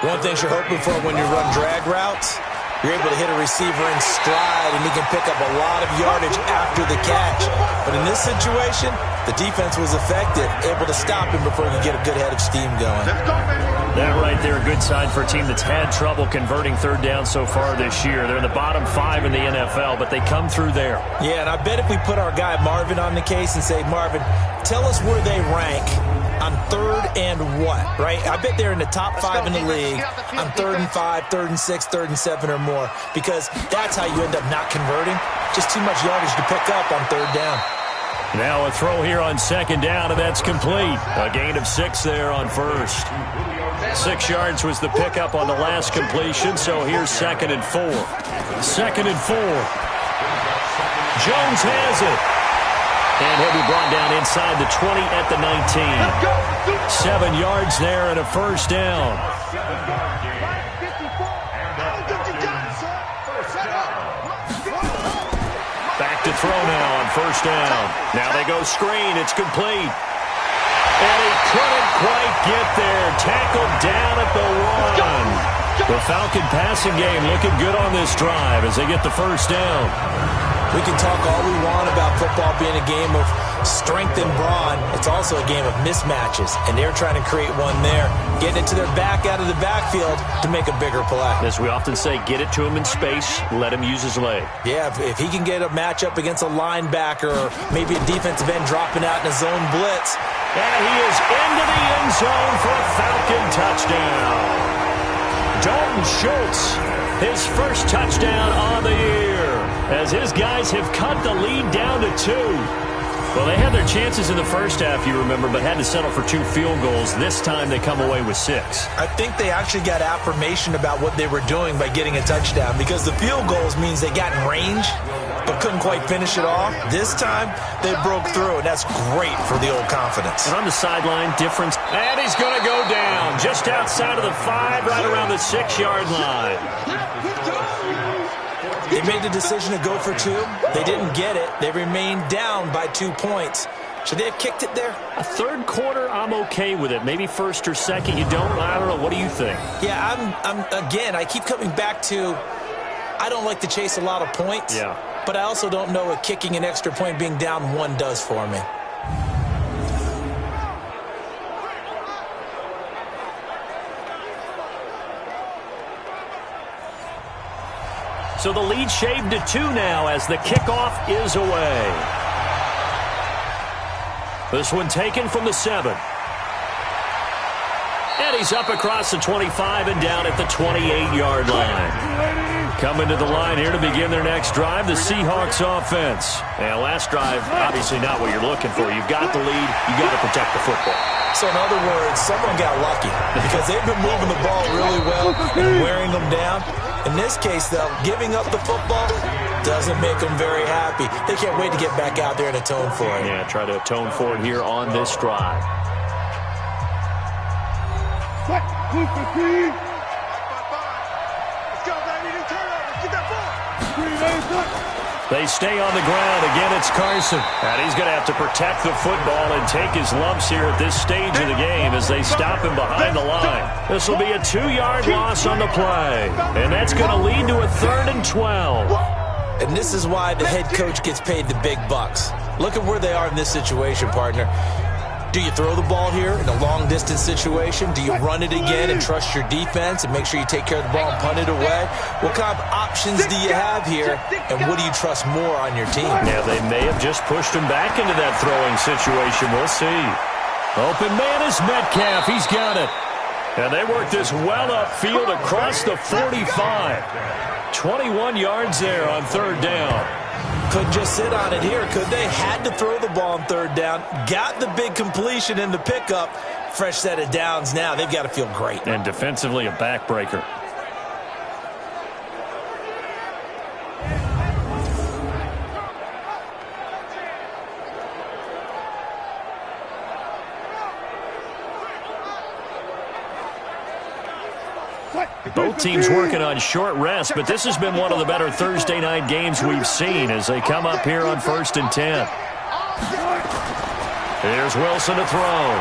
One thing you're hoping for when you run drag routes, you're able to hit a receiver in stride, and he can pick up a lot of yardage after the catch. But in this situation, the defense was effective, able to stop him before he could get a good head of steam going. That right there, a good sign for a team that's had trouble converting third down so far this year. They're in the bottom 5 in the NFL, but they come through there. Yeah, and I bet if we put our guy Marvin on the case and say, Marvin, tell us where they rank on 3rd and what, right? I bet they're in the top 5 in the league on 3rd and 5, 3rd and 6, 3rd and 7 or more, because that's how you end up not converting. Just too much yardage to pick up on 3rd down. Now a throw here on 2nd down, and that's complete. A gain of 6 there on 1st. 6 yards was the pickup on the last completion, so here's 2nd and 4. 2nd and 4. Jones has it. And he'll be brought down inside the 20 at the 19. 7 yards there and a first down. Back to throw now on first down. Now they go screen. It's complete. And he couldn't quite get there. Tackled down at the 1. The Falcon passing game looking good on this drive as they get the first down. We can talk all we want about football being a game of strength and brawn. It's also a game of mismatches, and they're trying to create one there, getting it to their back out of the backfield to make a bigger play. As we often say, get it to him in space, let him use his leg. Yeah, if he can get a matchup against a linebacker or maybe a defensive end dropping out in a zone blitz. And he is into the end zone for a Falcon touchdown. Dalton Schultz, his first touchdown on the year, as his guys have cut the lead down to 2. Well, they had their chances in the first half, you remember, but had to settle for 2 field goals. This time they come away with 6. I think they actually got affirmation about what they were doing by getting a touchdown, because the field goals means they got in range but couldn't quite finish it off. This time they broke through, and that's great for the old confidence. And on the sideline, difference. And he's going to go down just outside of the 5, right around the 6-yard line. They made the decision to go for 2. They didn't get it. They remained down by 2 points. Should they have kicked it there? A third quarter, I'm okay with it. Maybe first or second, you don't. I don't know. What do you think? Yeah, again, I keep coming back to, I don't like to chase a lot of points. Yeah. But I also don't know what kicking an extra point being down 1 does for me. So the lead shaved to 2 now as the kickoff is away. This one taken from the 7. And he's up across the 25 and down at the 28-yard line. Coming to the line here to begin their next drive, the Seahawks offense. And last drive, obviously not what you're looking for. You've got the lead. You've got to protect the football. So in other words, someone got lucky because they've been moving the ball really well and wearing them down. In this case, though, giving up the football doesn't make them very happy. They can't wait to get back out there and atone for it. Yeah, try to atone for it here on this drive. They stay on the ground. Again, it's Carson. And he's going to have to protect the football and take his lumps here at this stage of the game as they stop him behind the line. This will be a 2-yard loss on the play. And that's going to lead to a 3rd and 12. And this is why the head coach gets paid the big bucks. Look at where they are in this situation, partner. Do you throw the ball here in a long-distance situation? Do you run it again and trust your defense and make sure you take care of the ball and punt it away? What kind of options do you have here, and what do you trust more on your team? Yeah, they may have just pushed him back into that throwing situation. We'll see. Open man is Metcalf. He's got it. And they work this well upfield across the 45. 21 yards there on 3rd down. Couldn't just sit on it here, could they? Had to throw the ball on 3rd down. Got the big completion in the pickup. Fresh set of downs now. They've got to feel great. And defensively, a backbreaker. Both teams working on short rest, but this has been one of the better Thursday night games we've seen as they come up here on 1st and 10. Here's Wilson to throw.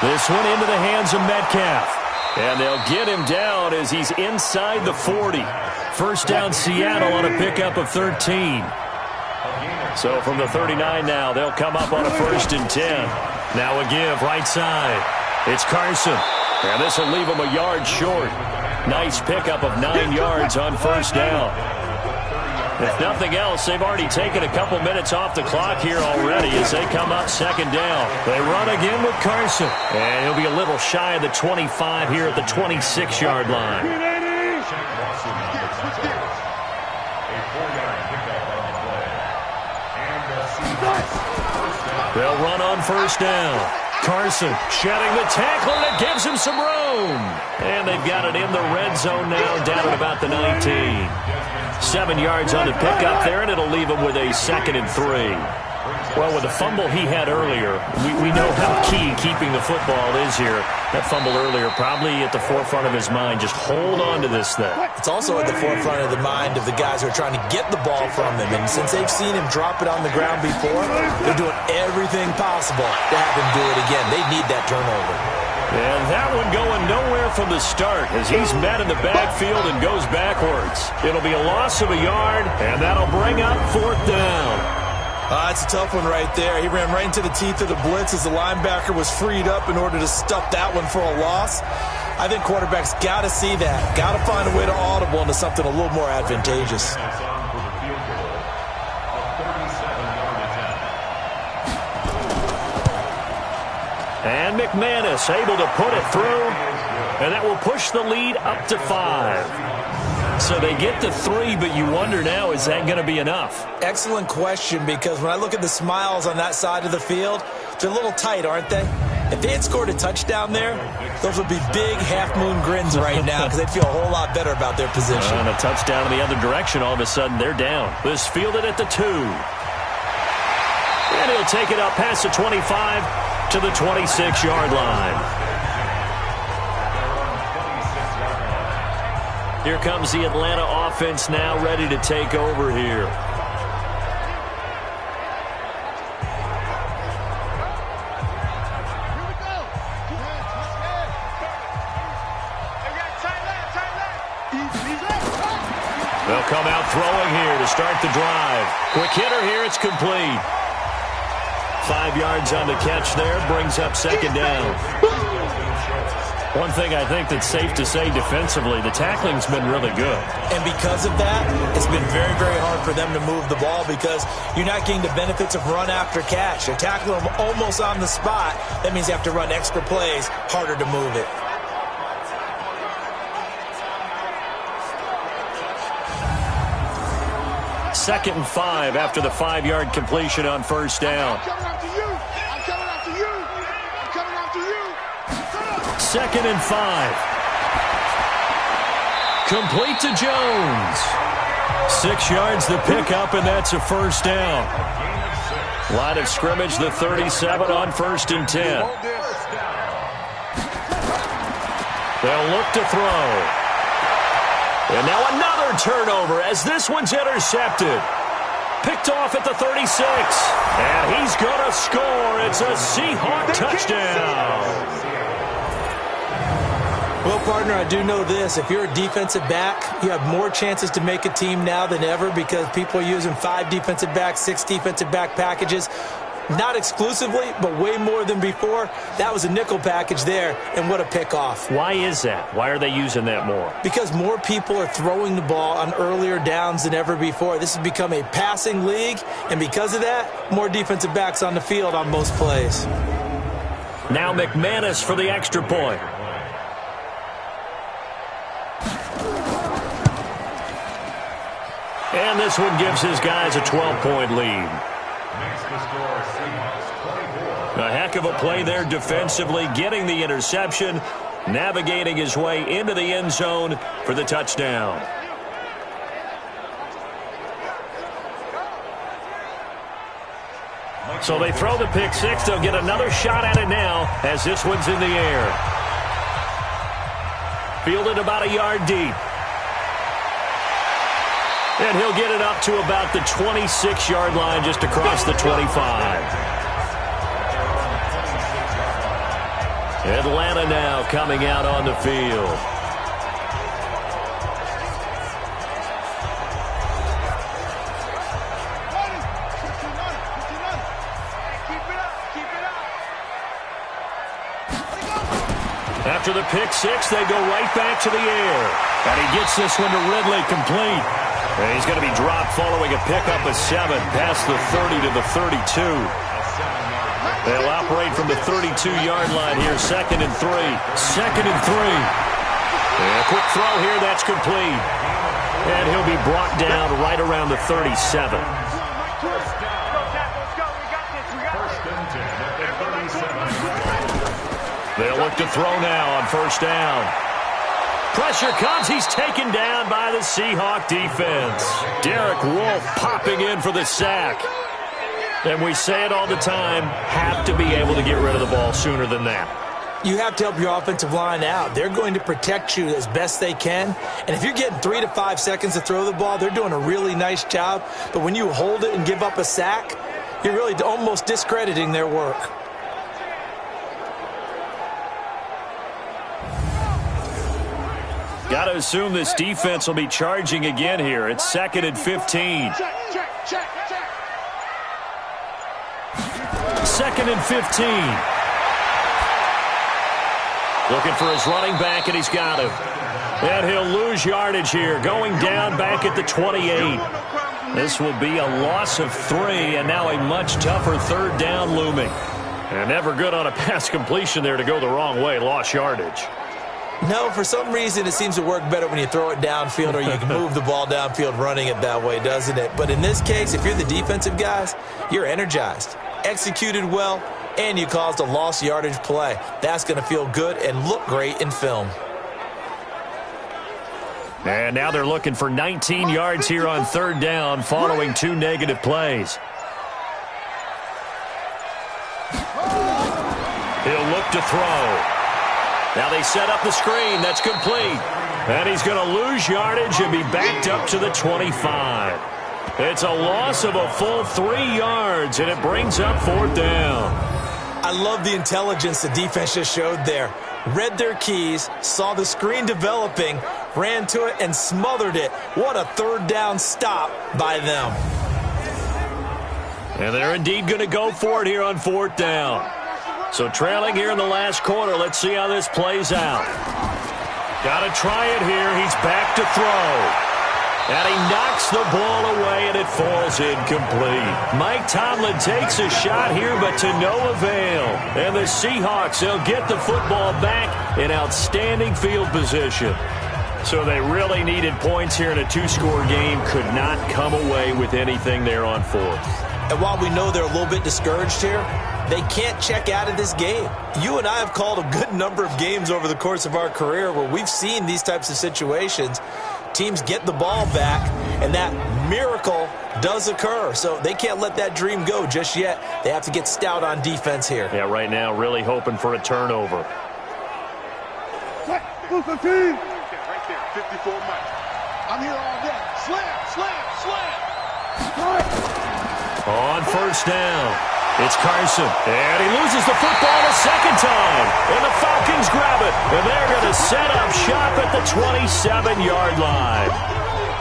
This one into the hands of Metcalf. And they'll get him down as he's inside the 40. 1st down Seattle on a pickup of 13. So from the 39 now, they'll come up on a 1st and 10. Now a give right side. It's Carson. And this will leave him a yard short. Nice pickup of 9 yards on 1st down. If nothing else, they've already taken a couple minutes off the clock here already as they come up 2nd down. They run again with Carson. And he'll be a little shy of the 25 here at the 26-yard line. They'll run on 1st down. Carson shedding the tackler, and it gives him some room. And they've got it in the red zone now, down at about the 19. 7 yards on the pickup there, and it'll leave him with a 2nd and 3. Well, with the fumble he had earlier, we know how key keeping the football is here. That fumble earlier probably at the forefront of his mind. Just hold on to this thing. It's also at the forefront of the mind of the guys who are trying to get the ball from him. And since they've seen him drop it on the ground before, they're doing everything possible to have him do it again. They need that turnover. And that one going nowhere from the start as he's met in the backfield and goes backwards. It'll be a loss of a yard, and that'll bring up 4th down. It's a tough one right there. He ran right into the teeth of the blitz as the linebacker was freed up in order to stuff that one for a loss. I think quarterbacks got to see that. Got to find a way to audible into something a little more advantageous. And McManus able to put it through, and that will push the lead up to 5. So they get to 3, but you wonder now, is that going to be enough? Excellent question, because when I look at the smiles on that side of the field, they're a little tight, aren't they? If they had scored a touchdown there, those would be big half-moon grins right now because they'd feel a whole lot better about their position. And a touchdown in the other direction, all of a sudden they're down. This fielded at the 2. And he'll take it up past the 25 to the 26-yard line. Here comes the Atlanta offense now ready to take over here. They'll come out throwing here to start the drive. Quick hitter here, it's complete. 5 yards on the catch there, brings up 2nd down. One thing I think that's safe to say defensively, the tackling's been really good. And because of that, it's been very, very hard for them to move the ball because you're not getting the benefits of run after catch. They're tackling them almost on the spot. That means you have to run extra plays, harder to move it. 2nd and 5 after the 5-yard completion on first down. I'm coming after you. I'm coming after you. I'm coming after you. 2nd and 5. Complete to Jones. 6 yards the pickup, and that's a first down. Line of scrimmage, the 37 on 1st and 10. They'll look to throw. And now another turnover as this one's intercepted. Picked off at the 36. And he's going to score. It's a Seahawk touchdown. Well, partner, I do know this. If you're a defensive back, you have more chances to make a team now than ever because people are using 5 defensive backs, 6 defensive back packages. Not exclusively, but way more than before. That was a nickel package there, and what a pickoff. Why is that? Why are they using that more? Because more people are throwing the ball on earlier downs than ever before. This has become a passing league, and because of that, more defensive backs on the field on most plays. Now McManus for the extra point. And this one gives his guys a 12-point lead. A heck of a play there defensively, getting the interception, navigating his way into the end zone for the touchdown. So they throw the pick six. They'll get another shot at it now as this one's in the air. Fielded about a yard deep. And he'll get it up to about the 26-yard line just across the 25. Atlanta now coming out on the field. After the pick six, they go right back to the air. And he gets this one to Ridley complete. And he's going to be dropped following a pickup of 7 past the 30 to the 32. They'll operate from the 32-yard line here, 2nd and 3. 2nd and 3. And a quick throw here, that's complete. And he'll be brought down right around the 37. They'll look to throw now on first down. Pressure comes. He's taken down by the Seahawk defense. Derek Wolfe popping in for the sack. And we say it all the time, have to be able to get rid of the ball sooner than that. You have to help your offensive line out. They're going to protect you as best they can. And if you're getting 3 to 5 seconds to throw the ball, they're doing a really nice job. But when you hold it and give up a sack, you're really almost discrediting their work. Got to assume this defense will be charging again here. It's 2nd and 15. Check. 2nd and 15. Looking for his running back, and he's got him. And he'll lose yardage here, going down back at the 28. This will be a loss of 3, and now a much tougher 3rd down looming. And never good on a pass completion there to go the wrong way, lost yardage. No, for some reason, it seems to work better when you throw it downfield or you can move the ball downfield running it that way, doesn't it? But in this case, if you're the defensive guys, you're energized, executed well, and you caused a lost yardage play. That's going to feel good and look great in film. And now they're looking for 19 yards here on 3rd down following 2 negative plays. He'll look to throw. Now they set up the screen. That's complete. And he's going to lose yardage and be backed up to the 25. It's a loss of a full 3 yards, and it brings up 4th down. I love the intelligence the defense just showed there. Read their keys, saw the screen developing, ran to it, and smothered it. What a 3rd down stop by them. And they're indeed going to go for it here on 4th down. So trailing here in the last quarter, let's see how this plays out. Got to try it here. He's back to throw. And he knocks the ball away, and it falls incomplete. Mike Tomlin takes a shot here, but to no avail. And the Seahawks, they'll get the football back in outstanding field position. So they really needed points here in a two-score game. Could not come away with anything there on fourth. And while we know they're a little bit discouraged here, they can't check out of this game. You and I have called a good number of games over the course of our career where we've seen these types of situations. Teams get the ball back, and that miracle does occur. So they can't let that dream go just yet. They have to get stout on defense here. Yeah, right now really hoping for a turnover. Right there, 54 miles. I'm here all day. Slam, slam, slam. On first down, it's Carson. And he loses the football a second time. And the Falcons grab it. And they're going to set up shop at the 27-yard line.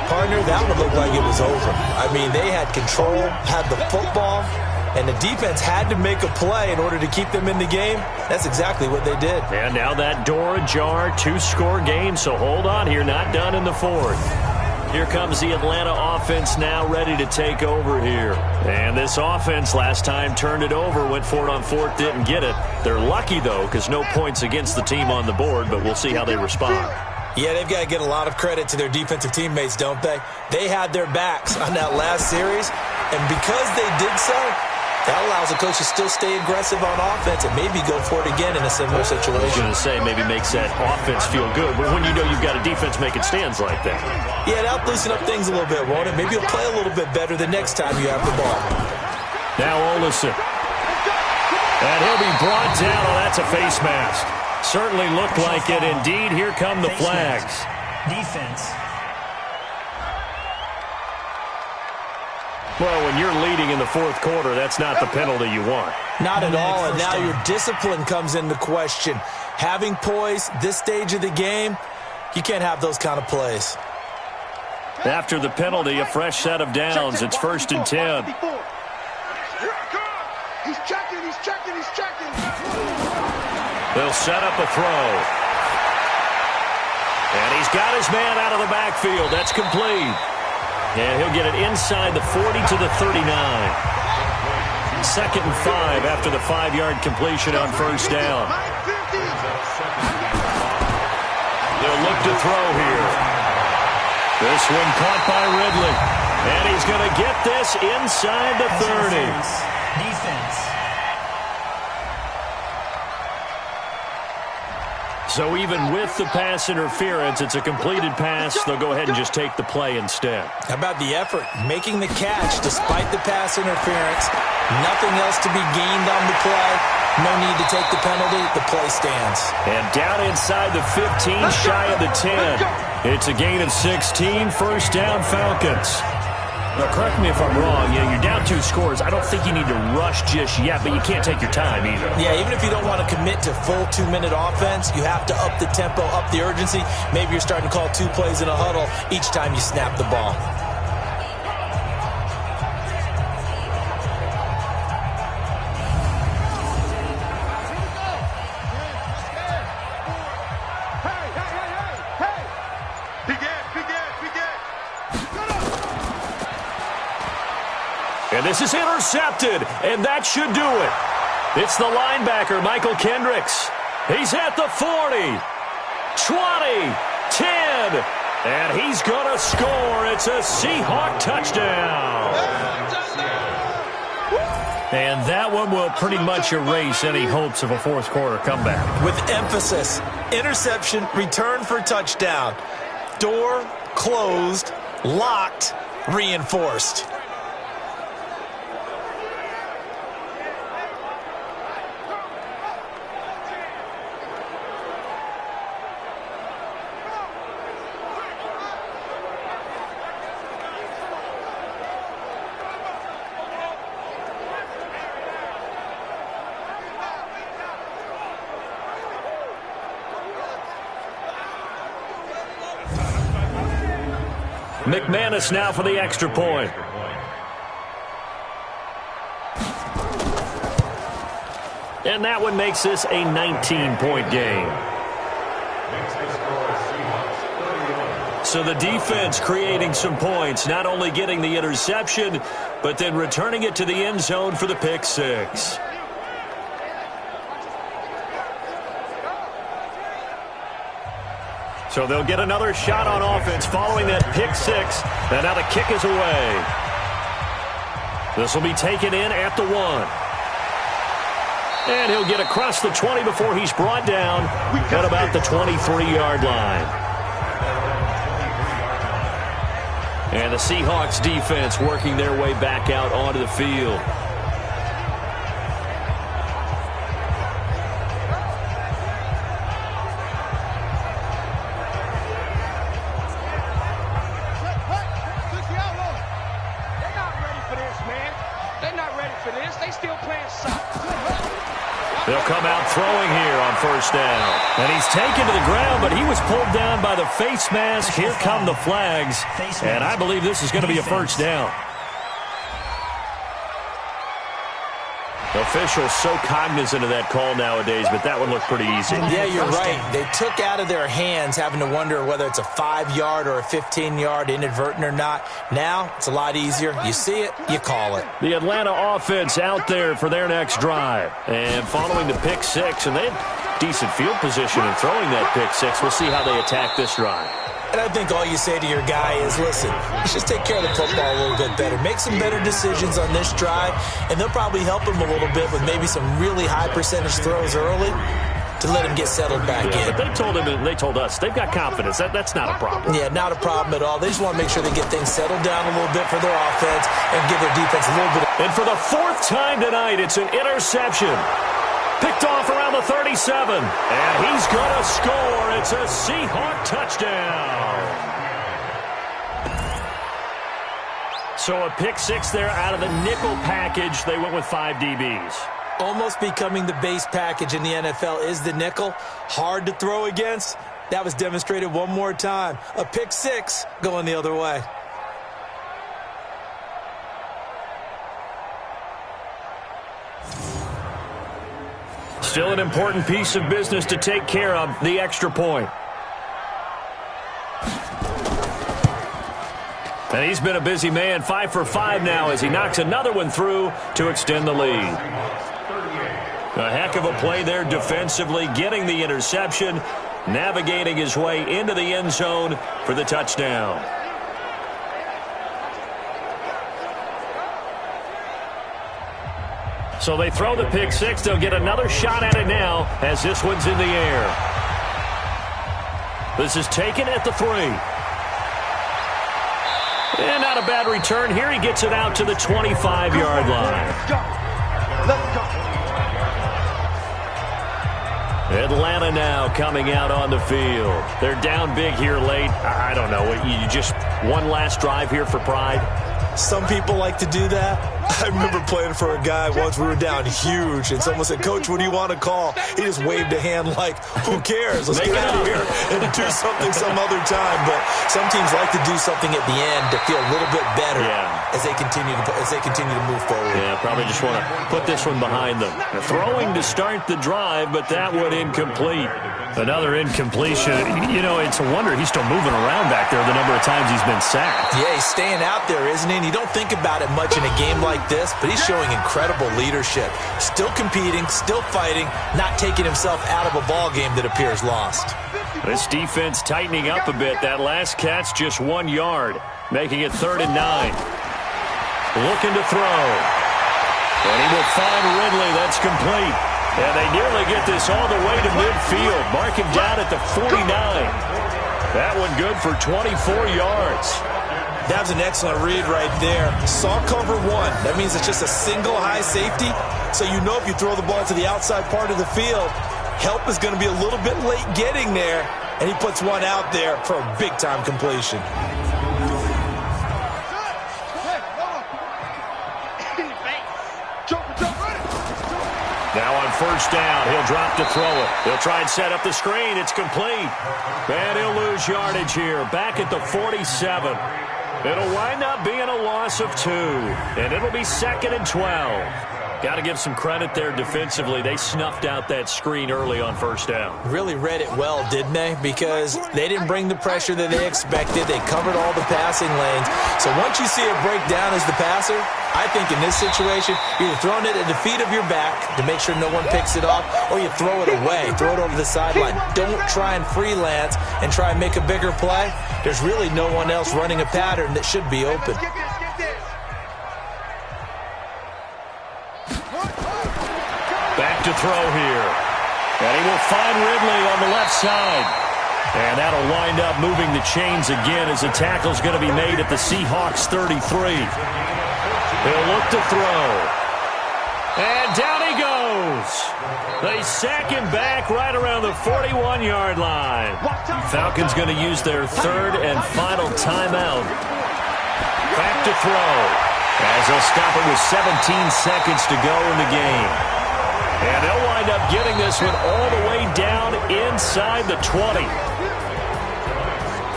Partner, that one looked like it was over. I mean, they had control, had the football, and the defense had to make a play in order to keep them in the game. That's exactly what they did. And now that door ajar, two-score game, so hold on here, not done in the fourth. Here comes the Atlanta offense now ready to take over here. And this offense last time turned it over, went for it on fourth, didn't get it. They're lucky, though, because no points against the team on the board, but we'll see how they respond. Yeah, they've got to get a lot of credit to their defensive teammates, don't they? They had their backs on that last series, and because they did so, that allows the coach to still stay aggressive on offense and maybe go for it again in a similar situation. I was going to say, maybe makes that offense feel good, but when you know you've got a defense making stands like that. Yeah, that'll loosen up things a little bit, won't it? Maybe you'll play a little bit better the next time you have the ball. Now Olsen. And he'll be brought down. Oh, that's a face mask. Certainly looked like it. Indeed, here come the flags. Defense. Well, when you're leading in the fourth quarter, that's not the penalty you want. Not at all, and now your discipline comes into question. Having poise this stage of the game, you can't have those kind of plays. After the penalty, a fresh set of downs. It's 1st and 10. He's checking, he's checking, he's checking. They'll set up a throw. And he's got his man out of the backfield. That's complete. And he'll get it inside the 40 to the 39. 2nd and 5 after the 5-yard completion on first down. They'll look to throw here. This one caught by Ridley. And he's going to get this inside the 30. Defense. So even with the pass interference, it's a completed pass. They'll go ahead and just take the play instead. How about the effort? Making the catch despite the pass interference. Nothing else to be gained on the play. No need to take the penalty. The play stands. And down inside the 15, shy of the 10. It's a gain of 16, first down Falcons. Now, correct me if I'm wrong. You're down 2 scores. I don't think you need to rush just yet, but you can't take your time either. Yeah, even if you don't want to commit to full 2-minute offense, you have to up the tempo, up the urgency. Maybe you're starting to call 2 plays in a huddle each time you snap the ball. And this is intercepted, and that should do it. It's the linebacker, Michael Kendricks. He's at the 40, 20, 10, and he's going to score. It's a Seahawk touchdown. And that one will pretty much erase any hopes of a fourth quarter comeback. With emphasis, interception, return for touchdown. Door closed, locked, reinforced. McManus now for the extra point. And that one makes this a 19-point game. So the defense creating some points, not only getting the interception, but then returning it to the end zone for the pick six. So they'll get another shot on offense following that pick six. And now the kick is away. This will be taken in at the 1. And he'll get across the 20 before he's brought down at about the 23-yard line. And the Seahawks defense working their way back out onto the field. They'll come out throwing here on first down. And he's taken to the ground, but he was pulled down by the face mask. Here come the flags. And I believe this is going to be a first down. The officials so cognizant of that call nowadays, but that one looked pretty easy. Yeah, you're right. They took out of their hands having to wonder whether it's a 5-yard or a 15-yard inadvertent or not. Now, it's a lot easier. You see it, you call it. The Atlanta offense out there for their next drive. And following the pick six, and they have decent field position in throwing that pick six. We'll see how they attack this drive. And I think all you say to your guy is, listen, let's just take care of the football a little bit better. Make some better decisions on this drive, and they'll probably help him a little bit with maybe some really high percentage throws early to let him get settled back in. But they told him, and they told us, they've got confidence. That's not a problem. Yeah, not a problem at all. They just want to make sure they get things settled down a little bit for their offense and give their defense a little bit. And for the 4th time tonight, it's an interception. Picked off around the 37. And he's going to score. It's a Seahawk touchdown. So a pick six there out of the nickel package. They went with 5 DBs. Almost becoming the base package in the NFL is the nickel. Hard to throw against. That was demonstrated one more time. A pick six going the other way. Still an important piece of business to take care of, the extra point. And he's been a busy man, 5 for 5 now as he knocks another one through to extend the lead. A heck of a play there defensively, getting the interception, navigating his way into the end zone for the touchdown. So they throw the pick six. They'll get another shot at it now as this one's in the air. This is taken at the 3. And not a bad return here. He gets it out to the 25-yard line. Let's go. Atlanta now coming out on the field. They're down big here late. I don't know. You just one last drive here for pride? Some people like to do that. I remember playing for a guy once. We were down huge, and someone said, "Coach, what do you want to call?" He just waved a hand like, "Who cares? Let's get out of here and do something some other time." But some teams like to do something at the end to feel a little bit better as they continue to move forward. Yeah, probably just want to put this one behind them. Throwing to start the drive, but that one incomplete. Another incompletion. You know, it's a wonder he's still moving around back there the number of times he's been sacked. Yeah, he's staying out there, isn't he? And you don't think about it much in a game like this, but he's showing incredible leadership. Still competing, still fighting, not taking himself out of a ball game that appears lost. This defense tightening up a bit. That last catch just 1 yard, making it 3rd and 9. Looking to throw. And he will find Ridley. That's complete. And they nearly get this all the way to midfield. Mark him down at the 49. That one good for 24 yards. That was an excellent read right there. Saw cover 1. That means it's just a single high safety. So you know if you throw the ball to the outside part of the field, help is going to be a little bit late getting there. And he puts one out there for a big-time completion. Now on first down, he'll drop to throw it. He'll try and set up the screen. It's complete. And he'll lose yardage here. Back at the 47. It'll wind up being a loss of 2. And it'll be 2nd and 12. Got to give some credit there defensively. They snuffed out that screen early on first down. Really read it well, didn't they? Because they didn't bring the pressure that they expected. They covered all the passing lanes. So once you see it break down as the passer, I think in this situation, you're either throwing it at the feet of your back to make sure no one picks it off, or you throw it away, throw it over the sideline. Don't try and freelance and try and make a bigger play. There's really no one else running a pattern that should be open. Back to throw here. And he will find Ridley on the left side. And that'll wind up moving the chains again as the tackle's going to be made at the Seahawks 33. He'll look to throw. And down he goes. They sack him back right around the 41-yard line. Falcons going to use their third and final timeout. Back to throw. As they'll stop it with 17 seconds to go in the game. And they'll wind up getting this one all the way down inside the 20.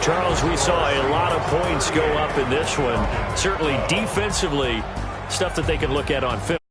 Charles, we saw a lot of points go up in this one. Certainly defensively, stuff that they can look at on film.